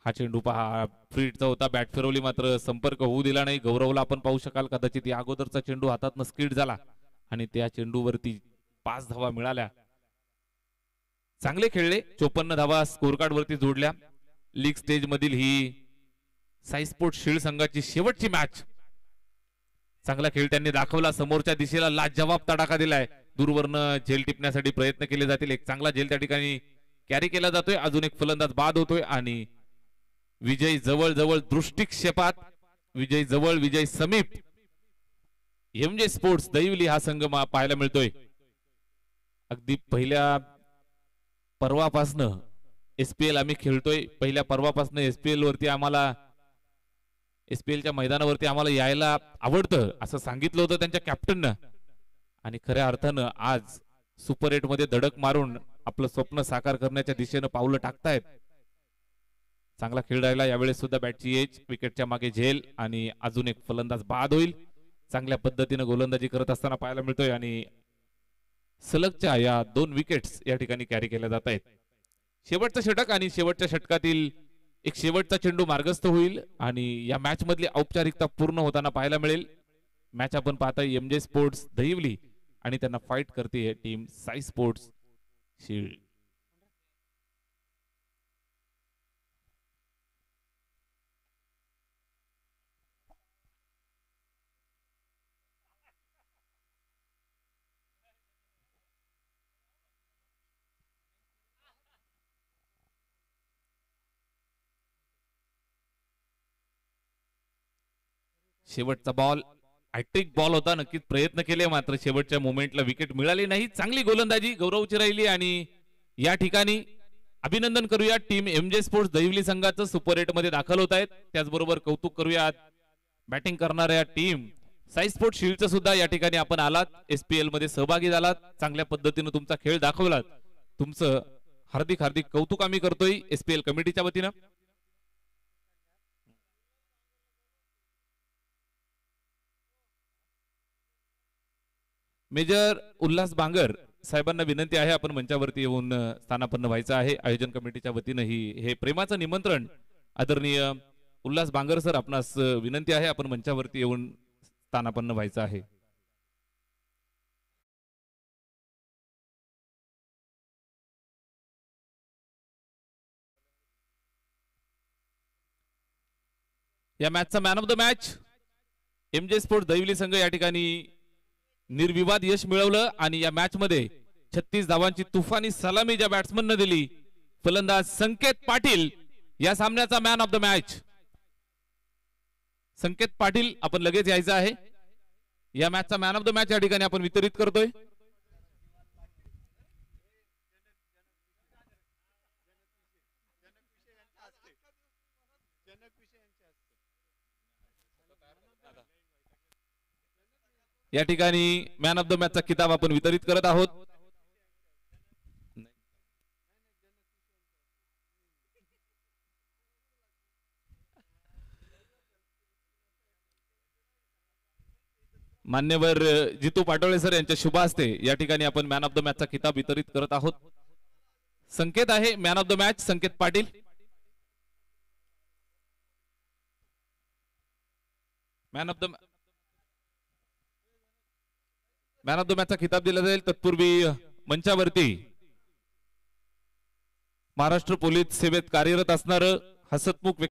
हा चेंडू पहा फ्रीटचा होता, बॅट फिरवली मात्र संपर्क होऊ दिला नाही. गौरवला आपण पाहू शकाल, कदाचित या अगोदरचा चेंडू हातातनं स्किड झाला आणि त्या चेंडूवरती 5 धावा मिळाल्या. चांगले खेळले, 54 धावा स्कोर कार्ड वरती जोडल्या. लीग स्टेज मधील ही साई स्पोर्ट शील्ड संघाची शेवटची मॅच. चांगला खेळ त्यांनी दाखवला, समोरच्या दिशेला लाजवाब तडाखा दिलाय. दूरवरनं झेल टिपण्यासाठी प्रयत्न केले जातील. एक चांगला झेल त्या ठिकाणी कॅरी केला जातोय. अजून एक फलंदाज बाद होतोय आणि विजय जवळ जवळ दृष्टिक्षेपात, विजय जवळ, विजय समीप. एमजे स्पोर्ट्स दैवली हा संघ पाहायला मिळतोय. अगदी पहिल्या पर्वापासनं एसपीएल आम्ही खेळतोय. पहिल्या पर्वापासनं एसपीएल वरती आम्हाला, एसपीएलच्या मैदानावरती आम्हाला यायला आवडतं असं सांगितलं होतं त्यांच्या कॅप्टननं आणि खऱ्या अर्थानं आज सुपर 8 मध्ये धडक मारून आपलं स्वप्न साकार करण्याच्या दिशेनं पावलं टाकतायत. चांगला खेळ राहिला यावेळेस सुद्धा. बॅटची एज, विकेटच्या मागे झेल आणि अजून एक फलंदाज बाद होईल. चांगल्या पद्धतीनं गोलंदाजी करत असताना पाहायला मिळतोय आणि सलगच्या या 2 विकेट्स या ठिकाणी कॅरी केल्या जात आहेत. शेवटचं षटक आणि शेवटच्या षटकातील एक शेवटचा चेंडू मार्गस्थ होईल आणि या मॅच मधली औपचारिकता पूर्ण होताना पाहायला मिळेल. मॅच आपण पाहताय एमजे स्पोर्ट्स दहिवली आणि त्यांना फाईट करते टीम साई स्पोर्ट्स शील्ड. शेवटचा बॉल हॅट्रिक बॉल होता. नक्कीच प्रयत्न केले मात्र शेवटच्या मोमेंटला विकेट मिळाली नाही. चांगली गोलंदाजी गौरवची राहिली आणि या ठिकाणी अभिनंदन करूया टीम एमजे स्पोर्ट्स दहिवली संघाचं. सुपर 8 मध्ये दाखल होत आहेत. त्याचबरोबर कौतुक करूया बॅटिंग करणाऱ्या टीम साई स्पोर्ट्स शील्डचं सुद्धा. या ठिकाणी आपण आलात, एसपीएल मध्ये सहभागी झालात, चांगल्या पद्धतीने तुमचा खेळ दाखवलात. तुमचं हार्दिक हार्दिक कौतुक आम्ही करतोय एसपीएल कमिटीच्या वतीनं. मेजर उल्हास बांगर साहेबांना विनंती आहे, आपण मंचावरती येऊन स्थानापन्न व्हायचं आहे. आयोजन कमिटीच्या वतीनं हे प्रेमाचं निमंत्रण. आदरणीय उल्हास बांगर सर, आपणास विनंती आहे, आपण मंचावरती येऊन स्थानापन्न व्हायचं आहे. या मॅचचा man of the match MJ sports Dahivali संघ या ठिकाणी निर्विवाद यश मिळवलं आणि या मॅच मध्ये 36 धावांची तुफानी सलामी ज्या बॅट्समनने दिली, फलंदाज संकेत पाटील या सामन्याचा man of the match. Sanket Patil आपण लगेच यायचं आहे. या मॅचचा मॅन ऑफ द मॅच या ठिकाणी आपण वितरित करतोय. या ठिकाणी मॅन ऑफ द मॅचचा किताब आपण वितरित करत आहोत. मान्यवर जितू पाटोळे सर यांच्या शुभ हस्ते या ठिकाणी आपण मॅन ऑफ द मॅचचा किताब वितरित करत आहोत. संकेत आहे man of the match, Sanket Patil. Man of the मॅचचा किताब दिला जाईल. तत्पूर्वी मंचावरती महाराष्ट्र पोलीस सेवेत कार्यरत असणार हसतमुख